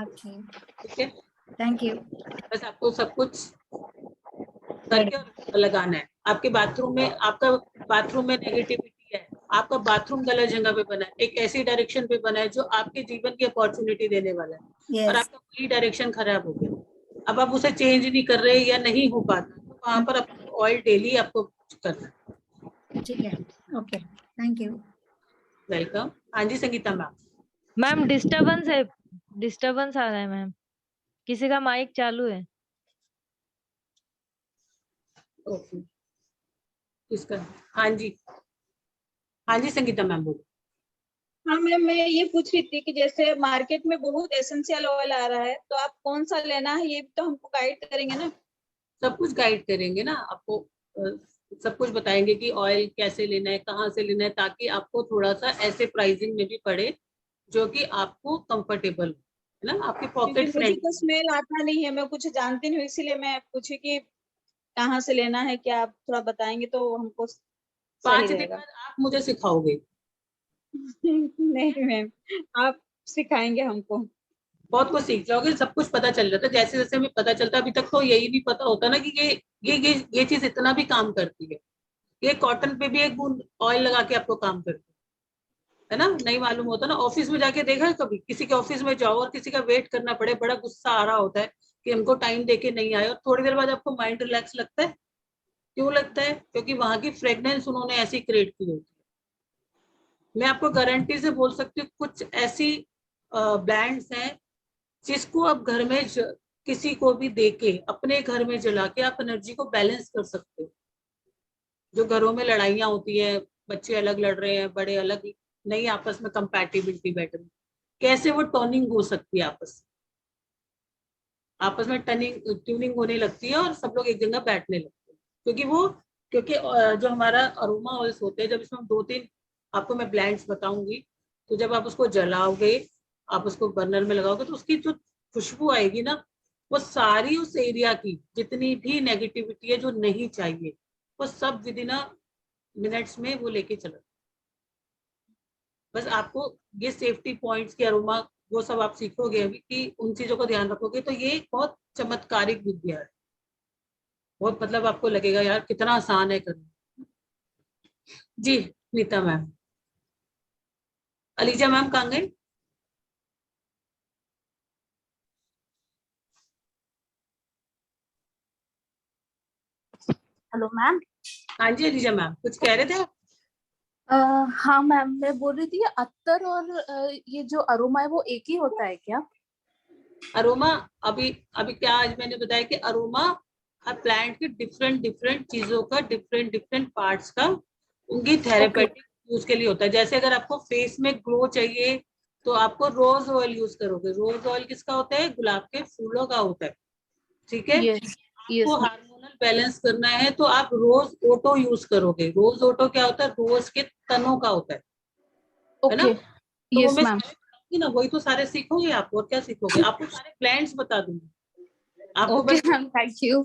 ओके, ठीक है, थैंक यू। बस आपको सब कुछ करके और लगाना है। आपके बाथरूम में, आपका बाथरूम में नेगेटिविटी है, आपका बाथरूम गलत जगह पे बना है, एक ऐसी डायरेक्शन पे बना है जो आपके जीवन की अपॉर्चुनिटी देने वाला है, और Yes. आपका वही डायरेक्शन खराब हो गया, अब आप उसे चेंज नहीं कर रहे या नहीं हो पाता, तो वहां पर आपको ऑयल डेली आपको करना है। ठीक है, ओके, थैंक यू। वेलकम। हाँ जी संगीता मैम। मैम डिस्टरबेंस है, डिस्टरबेंस आ रहा है मैम, किसी का माइक चालू है। ओके, किसका? हाँ जी, हाँ जी संगीता मैम बोलो। हाँ मैम, मैं ये पूछ रही थी कि जैसे मार्केट में बहुत एसेंशियल ऑयल आ रहा है, तो आप कौन सा लेना है ये भी तो हमको गाइड करेंगे ना? सब कुछ गाइड करेंगे ना आपको, सब कुछ बताएंगे कि ऑयल कैसे लेना है, कहाँ से लेना है, ताकि आपको थोड़ा सा ऐसे प्राइसिंग में भी पड़े जो कि आपको कंफर्टेबल है ना, आपके क्योंकि पॉकेट मुझे फ्रेंडली। तो स्मेल आता नहीं है, मैं कुछ जानती नहीं हूँ, इसीलिए मैं पूछी कि कहाँ से लेना है, क्या आप थोड़ा बताएंगे तो हमको सही 5 दिन रहेगा। बाद आप मुझे सिखाओगे। नहीं मैम, आप सिखाएंगे हमको। बहुत कुछ सीख जाओगे, सब कुछ पता चल जाता है, जैसे जैसे हमें पता चलता है। अभी तक तो यही नहीं पता होता ना कि ये चीज इतना भी काम करती है। ये कॉटन पे भी एक बूंद ऑयल लगा के आपको काम करती है ना, नहीं मालूम होता ना। ऑफिस में जाके देखा है कभी, किसी के ऑफिस में जाओ और किसी का वेट करना पड़े, बड़ा गुस्सा आ रहा होता है कि हमको टाइम देके नहीं आए, और थोड़ी देर बाद आपको माइंड रिलैक्स लगता है। क्यों लगता है? क्योंकि वहां की फ्रेग्रेंस उन्होंने ऐसी क्रिएट की होती है। मैं आपको गारंटी से बोल सकती हूँ, कुछ ऐसी ब्रांड्स हैं जिसको आप घर में किसी को भी देके अपने घर में जला के आप एनर्जी को बैलेंस कर सकते हो। जो घरों में लड़ाइयाँ होती है, बच्चे अलग लड़ रहे हैं, बड़े अलग, नहीं आपस में कंपैटिबिलिटी बैठ रही, कैसे वो टर्निंग हो सकती है, आपस में ट्यूनिंग होने लगती है और सब लोग एक जगह बैठने लगते हैं। क्योंकि जो हमारा अरोमा ऑयल्स होते हैं, जब इसमें 2-3 आपको मैं ब्लेंड्स बताऊंगी, तो जब आप उसको जलाओगे, आप उसको बर्नर में लगाओगे, तो उसकी जो खुशबू आएगी ना, वो सारी उस एरिया की जितनी भी नेगेटिविटी है जो नहीं चाहिए, वो सब विद इन मिनट्स में वो लेके चला। बस आपको ये सेफ्टी पॉइंट्स के अरोमा वो सब आप सीखोगे अभी कि उन चीजों को ध्यान रखोगे, तो ये बहुत चमत्कारिक विद्या है। बहुत मतलब आपको लगेगा यार कितना आसान है करना। जी नीता मैम। अलीजा मैम कहाँ गए? Hello ma'am. हाँ जी अलीजा मैम, कुछ कह रहे थे आप? हाँ मैम, मैं बोल रही थी अत्तर और ये जो अरोमा है वो एक ही होता है क्या? अरोमा अभी क्या आज मैंने बताया कि अरोमा हर प्लांट के डिफरेंट चीजों का डिफरेंट पार्ट्स का उनकी थेरेपेटिक यूज के लिए होता है। जैसे अगर आपको फेस में ग्लो चाहिए तो आपको रोज ऑयल यूज करोगे। रोज ऑयल किसका होता है? गुलाब के फूलों का होता है, ठीक है। आपको हार्मोनल बैलेंस करना है तो आप रोज ओटो यूज करोगे। रोज ओटो क्या होता है? रोज के तनों का होता है ना? तो वो मैं ना वही तो सारे सीखोगे आप, और क्या सीखोगे? आपको सारे प्लांट्स बता दूंगी आपको। Thank you.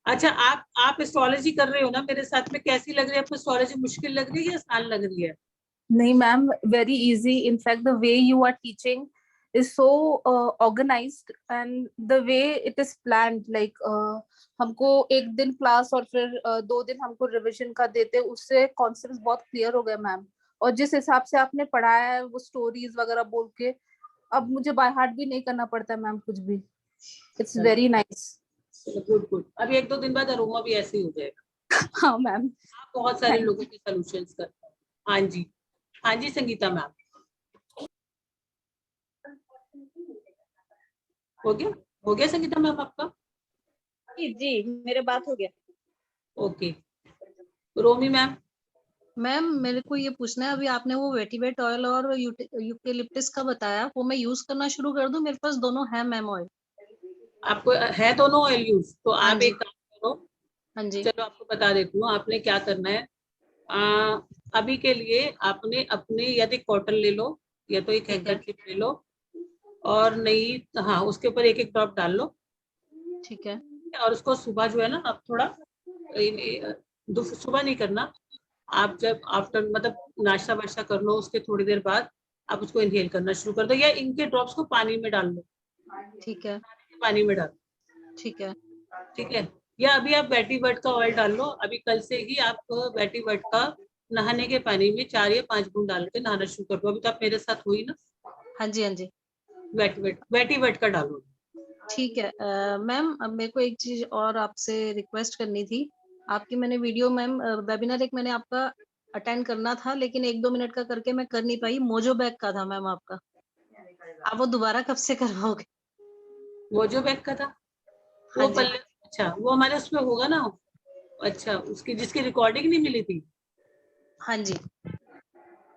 अच्छा आप एस्ट्रोलॉजी कर रहे हो ना मेरे साथ में, कैसी लग रही है आपको? एस्ट्रोलॉजी मुश्किल लग रही है या आसान लग रही है? नहीं ma'am, very easy. In fact the way you are teaching is so organized and the way it is planned, like हमको एक दिन क्लास और फिर 2 दिन हमको रिवीजन का देते, उससे कॉन्सेप्ट्स बहुत क्लियर हो गए मैम। और जिस हिसाब से आपने पढ़ाया है वो स्टोरीज वगैरह बोल के, अब मुझे बाय हार्ट भी नहीं करना पड़ता मैम कुछ भी। It's very nice. गुड। अभी 1-2 दिन बाद अरोमा भी ऐसे ही हो जाएगा। हाँ मैम। बहुत सारे लोगों के सॉल्यूशंस करते हैं। हाँ जी संगीता मैम। हो गया संगीता मैम आपका? जी मेरे बात हो गया। ओके रोमी मैम। मैम मेरे को ये पूछना है, अभी आपने वो वेटिवेट ऑयल और यूकेलिप्टस का बताया, वो मैं यूज करना शुरू कर दूं? मेरे पास दोनों है मैम ऑयल। आपको है दोनों ऑयल यूज? तो आप एक काम करो। हाँ जी। चलो आपको बता देती हूँ आपने क्या करना है। अभी के लिए आपने अपने या तो कॉटन ले लो या तो एक हैंकरचिप ले लो, और नहीं हाँ उसके ऊपर एक ड्रॉप डाल लो, ठीक है। और उसको सुबह जो है ना आप थोड़ा, सुबह नहीं करना, आप जब आफ्टर मतलब नाश्ता वाश्ता कर लो उसके थोड़ी देर बाद आप उसको इनहेल करना शुरू कर दो, या इनके ड्रॉप्स को पानी में डाल लो। ठीक है। पानी में डाल। ठीक है। ठीक है। या अभी आप वेटिवेट का ऑयल डाल लो। अभी कल से ही आप वेटिवेट का नहाने के पानी में 4 या 5 बूंद डाल के नहाना शुरू कर दो। अभी तो आप मेरे साथ हुई ना? हाँ जी हाँ जी। वेटिवेट का डालो। ठीक है। मैम अब मेरे को एक चीज और आपसे रिक्वेस्ट करनी थी। आपकी मैंने वीडियो मैम वेबिनार एक मैंने आपका अटेंड करना था, लेकिन 1-2 मिनट का करके मैं कर नहीं पाई। मोजो बैग का था मैम आपका, आप वो दोबारा कब से करवाओगे? मोजो बैग का था हाँ वो जी। अच्छा वो हमारे उसमें होगा ना। अच्छा उसकी जिसकी रिकॉर्डिंग नहीं मिली थी? हाँ जी।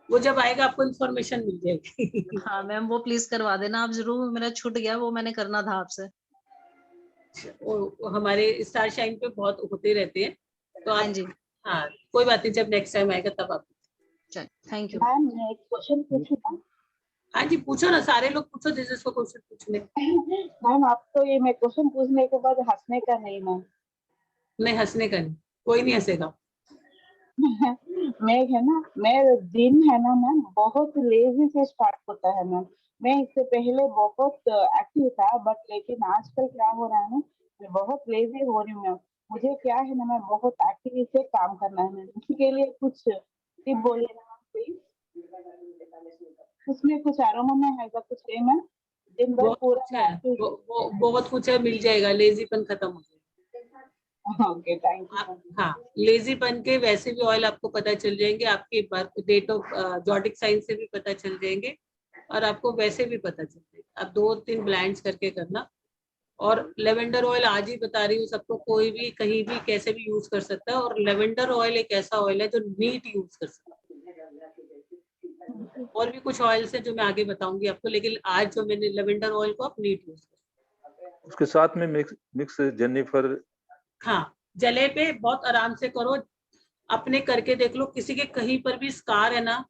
वो जब आएगा आपको इन्फॉर्मेशन मिल जाएगी। हाँ मैम वो प्लीज करवा देना आप जरूर, मेरा छूट गया, वो मैंने करना था आपसे। वो हमारे स्टार शाइन पे बहुत होते रहते हैं तो आप। हाँ जी। हाँ कोई बात नहीं, जब नेक्स्ट टाइम आएगा तब आप। Thank you. मैम मैं एक क्वेश्चन पूछूं? हाँ जी पूछो ना, सारे लोग पूछो जिसको क्वेश्चन पूछने। मैम आप तो ये मैं क्वेश्चन पूछने के बाद हंसने का नहीं मैम। नहीं हंसने का नहीं, कोई नहीं हंसेगा। मैं है ना, मैं दिन है ना मैम बहुत लेजी से स्टार्ट होता है मैम। मैं इससे पहले बहुत एक्टिव था, बट लेकिन आजकल क्या हो रहा है ना, मैं बहुत लेजी हो रही हूँ मैम। मुझे क्या है ना मैम, बहुत एक्टिव से काम करना है मैम। इसके लिए कुछ टिप बोलिए ना मैम प्लीज। उसमें कुछ अरोमा में है कुछ है मैम? दिन भर बहुत पूरा कुछ है, बहुत कुछ है, मिल जाएगा। लेजीपन खत्म हो जाएगा। Okay thank you. हाँ लेजीपन के वैसे भी ऑयल आपको पता चल जाएंगे, आपके birth date of zodiac sign से भी पता चल जाएंगे। और आपको वैसे भी पता चल जाएगा। आप 2-3 ब्लेंड्स करके करना। और लेवेंडर ऑयल आज ही बता रही हूँ सबको, कोई भी कहीं भी कैसे भी यूज कर सकता है। और लेवेंडर ऑयल एक ऐसा ऑयल है जो नीट यूज कर सकता है। और भी कुछ ऑयल्स है जो मैं आगे बताऊंगी आपको, लेकिन आज जो मैंने लेवेंडर ऑयल को आप नीट यूज कर। उसके साथ में मिक्स जेनिफर। हाँ, जले पे बहुत आराम से करो, अपने करके देख लो। किसी के कहीं पर भी स्कार है ना,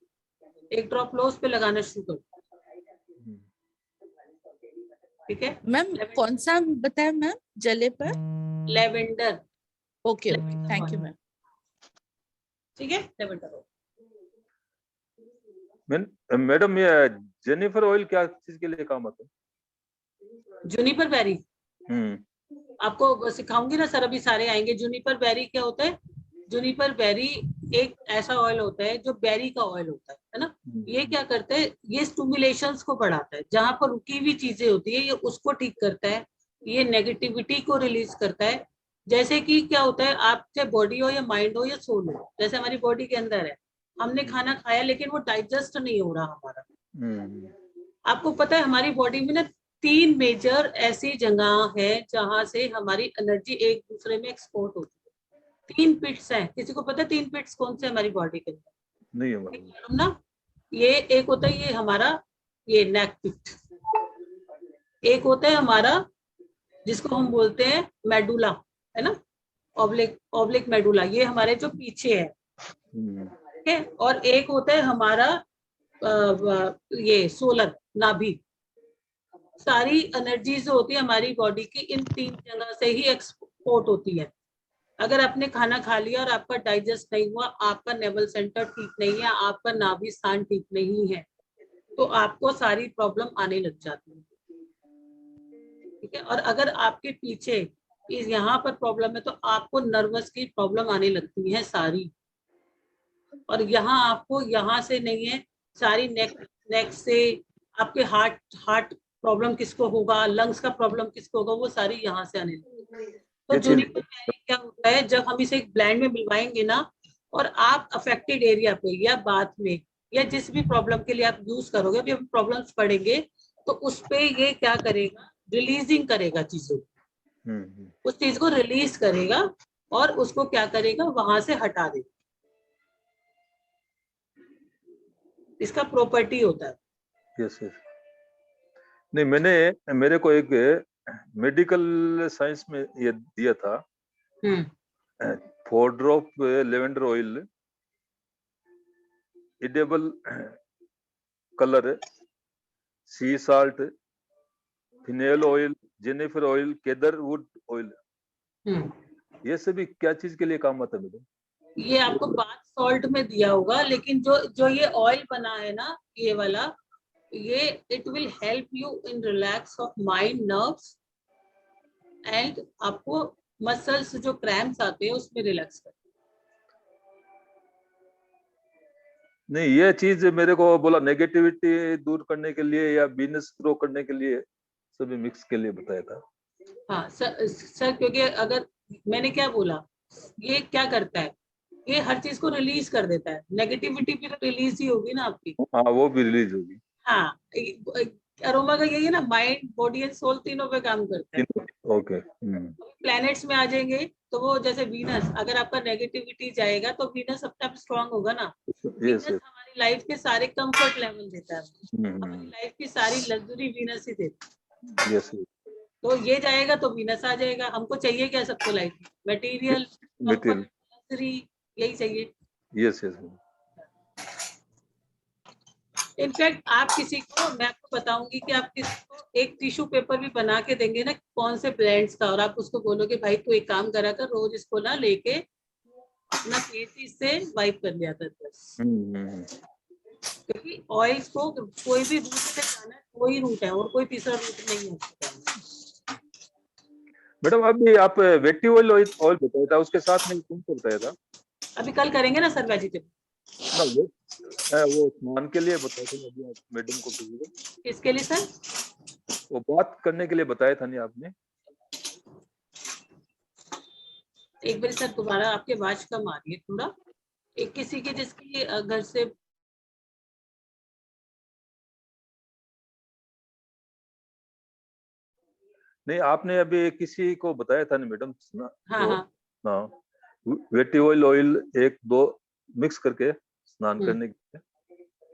एक ड्रॉप लो, उस पे लगाना शुरू करो। ठीक है मैम, कौन सा बताया मैम? जले पर lavender. Okay, thank you ma'am. ठीक है, लेवेंडर। मैडम, ये जेनिफर ऑयल क्या चीज के लिए काम आता है? जूनिपर बेरी आपको सिखाऊंगी ना सर, अभी सारे आएंगे। जूनिपर बेरी क्या होता है? जूनिपर बेरी एक ऐसा ऑयल होता है जो बेरी का ऑयल होता है ना। ये क्या करता है? ये स्टिमुलेशंस को बढ़ाता है, जहां पर रुकी हुई चीजें होती है ये उसको ठीक करता है। ये नेगेटिविटी को रिलीज करता है। जैसे कि क्या होता है, आप चाहे बॉडी हो या माइंड हो या सोल हो, जैसे हमारी बॉडी के अंदर है, हमने खाना खाया लेकिन वो डाइजेस्ट नहीं हो रहा हमारा। आपको पता है हमारी बॉडी में ना 3 मेजर ऐसी जगह है जहां से हमारी एनर्जी एक दूसरे में एक्सपोर्ट होती है। 3 पिट्स हैं। किसी को पता है 3 पिट्स कौन से हमारी बॉडी के अंदर? नहीं है ना, ये एक होता है ये हमारा ये नेक पिट, एक होता है हमारा जिसको हम बोलते हैं मेडुला, है ना, ऑब्लिक मेडुला, ये हमारे जो पीछे है। ठीक है, और एक होता है हमारा ये सोलर नाभि। सारी एनर्जी जो होती है हमारी बॉडी की इन 3 जगह से ही एक्सपोर्ट होती है। अगर आपने खाना खा लिया और आपका डाइजेस्ट नहीं हुआ, आपका नेवल सेंटर ठीक नहीं है, आपका नाभि स्थान ठीक नहीं है, तो आपको सारी प्रॉब्लम आने लग जाती है। ठीक है, और अगर आपके पीछे यहाँ पर प्रॉब्लम है तो आपको नर्वस की प्रॉब्लम आने लगती है सारी। और यहाँ आपको यहाँ से नहीं है, सारी नेक से आपके हार्ट प्रॉब्लम किसको होगा, लंग्स का प्रॉब्लम किसको होगा, वो सारी यहाँ से आने लगती है। तो जूनिपर बेरी क्या होता है, जब हम इसे एक ब्लेंड में मिलवाएंगे ना, और आप अफेक्टेड एरिया पे या बात में या जिस भी प्रॉब्लम के लिए आप यूज करोगे, अभी हम प्रॉब्लम्स पढ़ेंगे तो उस पे ये क्या करेगा, रिलीजिंग करेगा चीजों, उस चीज को रिलीज करेगा और उसको क्या करेगा, वहां से हटा देगा। इसका प्रॉपर्टी होता है। Yes yes. नहीं, मेरे को एक मेडिकल साइंस में ये दिया था 4 drop lavender oil, edible colour, sea salt, fennel oil, juniper oil, cedarwood oil, ये सभी क्या चीज के लिए काम आता है मैडम? ये आपको बाथ सॉल्ट में दिया होगा, लेकिन जो ये ऑयल बना है ना, ये वाला, ये it will help you in relax of mind, nerves and आपको मसल्स जो क्रैम्प्स आते हैं उसमें रिलैक्स कर। नहीं, ये चीज मेरे को बोला नेगेटिविटी दूर करने के लिए या बिजनेस ग्रो करने के लिए, सभी मिक्स के लिए बताया था। हाँ सर, क्योंकि अगर मैंने क्या बोला, ये क्या करता है, ये हर चीज को रिलीज कर देता है। नेगेटिविटी भी रिलीज ही होगी ना आपकी। हाँ, वो भी रिलीज होगी। हाँ, अरोमा का यही है ना, माइंड, बॉडी एंड सोल तीनों पे काम करता है। ओके। प्लैनेट्स में आ जाएंगे तो वो जैसे वीनस, अगर आपका नेगेटिविटी जाएगा तो वीनस अपने आप स्ट्रांग होगा ना। वीनस हमारी लाइफ के सारे कंफर्ट लेवल देता है, हमारी लाइफ की सारी लग्जरी वीनस ही देता है। यस। तो ये जाएगा तो वीनस आ जाएगा। हमको चाहिए क्या सबको लाइफ में? मटेरियल, लग्जरी, यही चाहिए। Yes yes. इनफैक्ट आप किसी को, मैं आपको बताऊंगी कि आप किसी को एक टिश्यू पेपर भी बना के देंगे ना कौन से ब्रांड्स का, और आप उसको बोलोगे भाई तू एक काम करा कर, रोज इसको ना लेके अपना फेस इससे वाइप कर लिया कर बस। क्योंकि ऑयल्स को कोई भी रूट से जाना है, कोई रूट है और कोई तीसरा रूट नहीं है। मैडम, अभी आप वेटी ऑयल बताया था, उसके साथ में कौन सा बताया था? अभी कल करेंगे ना सर वेजिटेबल। वो स्नान के लिए बताया था अभी आप मैडम को। किसके लिए सर? वो बात करने के लिए बताया था नहीं आपने? एक बार सर दोबारा, आपके आवाज कम आ रही है थोड़ा। एक किसी के जिसके घर से नहीं, आपने अभी किसी को बताया था ना मैडम? हाँ, वेटिवेट ऑयल 1-2 मिक्स करके स्नान करने के।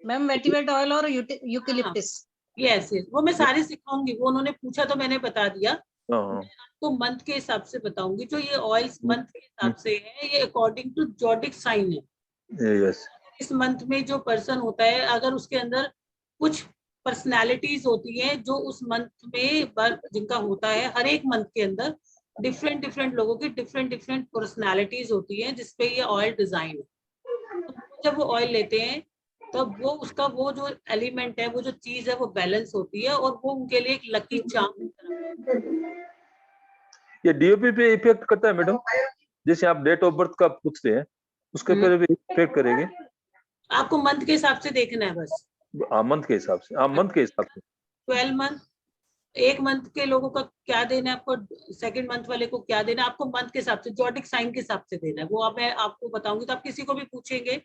मैम वेटिवेट ऑयल और यूकेलिप्टस। यस, वो मैं सारी सिखाऊंगी। वो उन्होंने पूछा तो मैंने बता दिया। तो मंथ के हिसाब से बताऊंगी। जो ये ऑयल्स मंथ के हिसाब से है, ये अकॉर्डिंग टू जॉडिक साइन है। यस। इस मंथ में जो पर्सन होता है, अगर उसके अंदर कुछ पर्सनालिटीज होती हैं जो उस मंथ में बर्थ जिनका होता है, हर एक मंथ के अंदर डिफरेंट लोगों की डिफरेंट पर्सनालिटीज होती हैं जिसपे ये ऑयल डिजाइन है। तो जब वो ऑयल लेते हैं तब वो उसका वो जो एलिमेंट है, वो जो चीज है, वो बैलेंस होती है और वो उनके लिए एक लकी चार्म। ये डीओपी पे इफेक्ट करता है मैडम? जैसे आप डेट ऑफ बर्थ का पूछते हैं, उसके पे भी इफेक्ट करेगी? आपको मंथ के हिसाब से देखना है बस। मंथ के हिसाब से? मंथ के हिसाब से 12 मंथ, एक मंथ के लोगों का क्या देना है आपको, सेकंड मंथ वाले को क्या देना है आपको, मंथ के हिसाब से, जॉडिक साइन के हिसाब से देना है। वो अब मैं आपको बताऊंगी। तो आप किसी को भी पूछेंगे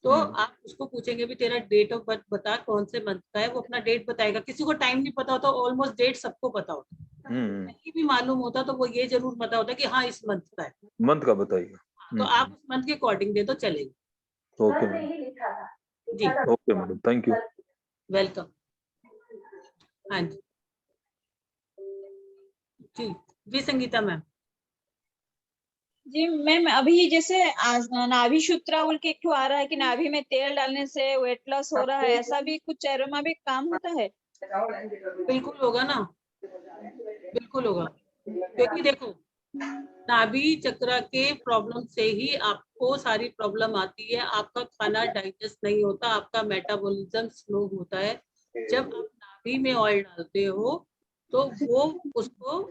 तो आप उसको पूछेंगे भी तेरा डेट ऑफ बर्थ बता, कौन से मंथ का है, वो अपना डेट बताएगा। किसी को टाइम नहीं पता होता, ऑलमोस्ट डेट सबको पता होता है। नहीं भी मालूम होता तो वो ये जरूर पता होता कि हाँ इस मंथ का है। मंथ का बताइए। तो आप उस मंथ के अकॉर्डिंग दे तो चलेगा। ओके जी, okay madam, thank you. Welcome. हाँ जी जी जी संगीता मैम। जी मैम, अभी जैसे नाभि सूत्रावल के एक आ रहा है कि नाभि में तेल डालने से वेट लॉस हो रहा है, ऐसा भी कुछ एरोमा भी काम होता है? बिल्कुल होगा ना, बिल्कुल होगा। क्योंकि देखो, नाभि चक्र के प्रॉब्लम से ही आपको सारी प्रॉब्लम आती है। आपका खाना डाइजेस्ट नहीं होता, आपका मेटाबॉलिज्म स्लो होता है। जब आप नाभि में ऑयल डालते हो तो वो उसको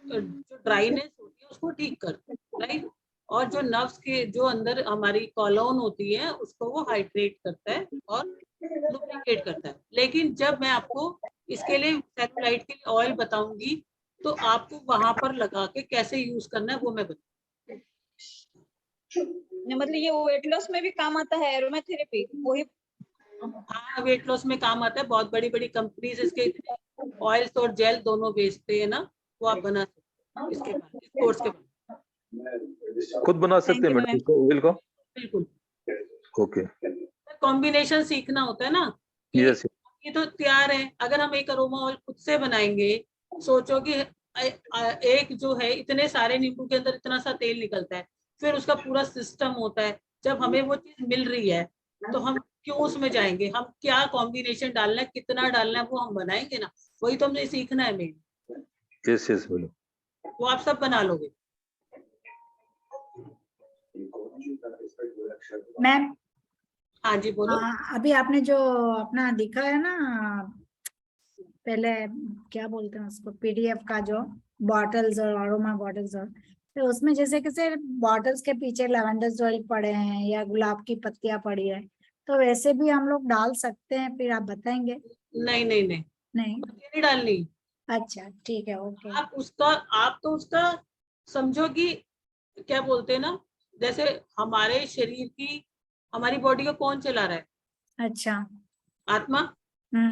जो ड्राइनेस होती है उसको ठीक करता है, राइट। और जो नर्व्स के जो अंदर हमारी कॉलोन होती है उसको वो हाइड्रेट करता है और लुब्रिकेट करता है। लेकिन जब मैं आपको इसके लिए सेलुलाइट के लिए ऑयल बताऊंगी तो आपको वहां पर लगा के कैसे यूज करना है वो मैं बताऊंगी। मतलब ये वेट लॉस में भी काम आता है एरोमा थेरेपी? वही हाँ, वेट लॉस में काम आता है। बहुत बड़ी बड़ी कंपनीज इसके ऑयल्स और जेल दोनों बेचते हैं ना, वो आप बना सकते हैं इसके बाद, इस कोर्स के बाद खुद बना सकते हैं मैडम इसको, ऑयल को? बिल्कुल। ओके। कॉम्बिनेशन सीखना होता है ना। यस। ये तो तैयार है। अगर हम एक अरोमा ऑयल खुद से बनाएंगे, सोचो कि एक जो है इतने सारे नींबू के अंदर इतना सा तेल निकलता है, फिर उसका पूरा सिस्टम होता है। जब हमें वो चीज मिल रही है तो हम क्यों उसमें जाएंगे, हम क्या कॉम्बिनेशन डालना है, कितना डालना है, वो हम बनाएंगे ना। वही तो हमें सीखना है मेन। यस यस बोलो। वो आप सब बना लोगे। मैम। हाँ जी बोलो। अभी आपने जो अपना दिखा है ना, पहले क्या बोलते हैं उसको, पीडीएफ का जो बॉटल्स और अरोमा बॉटल्स, और तो उसमें जैसे कैसे बॉटल्स के पीछे लैवेंडर ऑयल पड़े हैं या गुलाब की पत्तियां पड़ी है, तो वैसे भी हम लोग डाल सकते हैं? फिर आप बताएंगे। नहीं नहीं नहीं नहीं डालनी। अच्छा ठीक है, ओके। आप तो उसका समझो कि क्या बोलते हैं ना, जैसे हमारे शरीर की, हमारी बॉडी को कौन चला रहा है? अच्छा। आत्मा।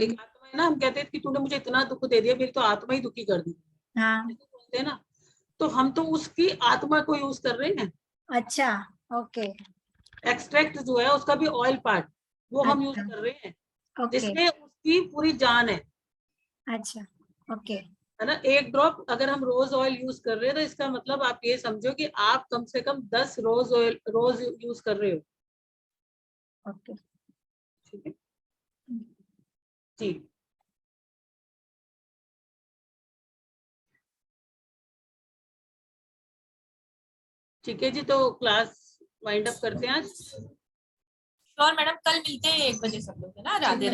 एक आत्मा है ना। हम कहते हैं कि तूने मुझे इतना दुख दे दिया, मेरी तो आत्मा ही दुखी कर दी, हाँ बोलते हैं ना। तो हम तो उसकी आत्मा को यूज कर रहे हैं। अच्छा, ओके। एक्सट्रैक्ट जो है उसका भी ऑयल पार्ट वो हम यूज कर रहे हैं, जिसमें उसकी पूरी जान है। अच्छा, ओके। है ना। एक ड्रॉप अगर हम रोज ऑयल यूज कर रहे हैं तो इसका मतलब आप ये समझो कि आप कम से कम 10 रोज ऑयल रोज यूज कर रहे हो। ओके ठीक है जी। ठीक है जी, तो क्लास वाइंड अप करते हैं आज। श्योर मैडम, कल मिलते हैं 1 बजे सब लोग, है ना। Radhe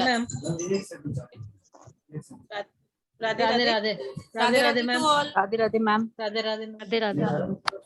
Radhe Radhe Radhe Radhe Radhe ma'am. Radhe Radhe ma'am. Radhe Radhe ma'am. Radhe Radhe Radhe Radhe.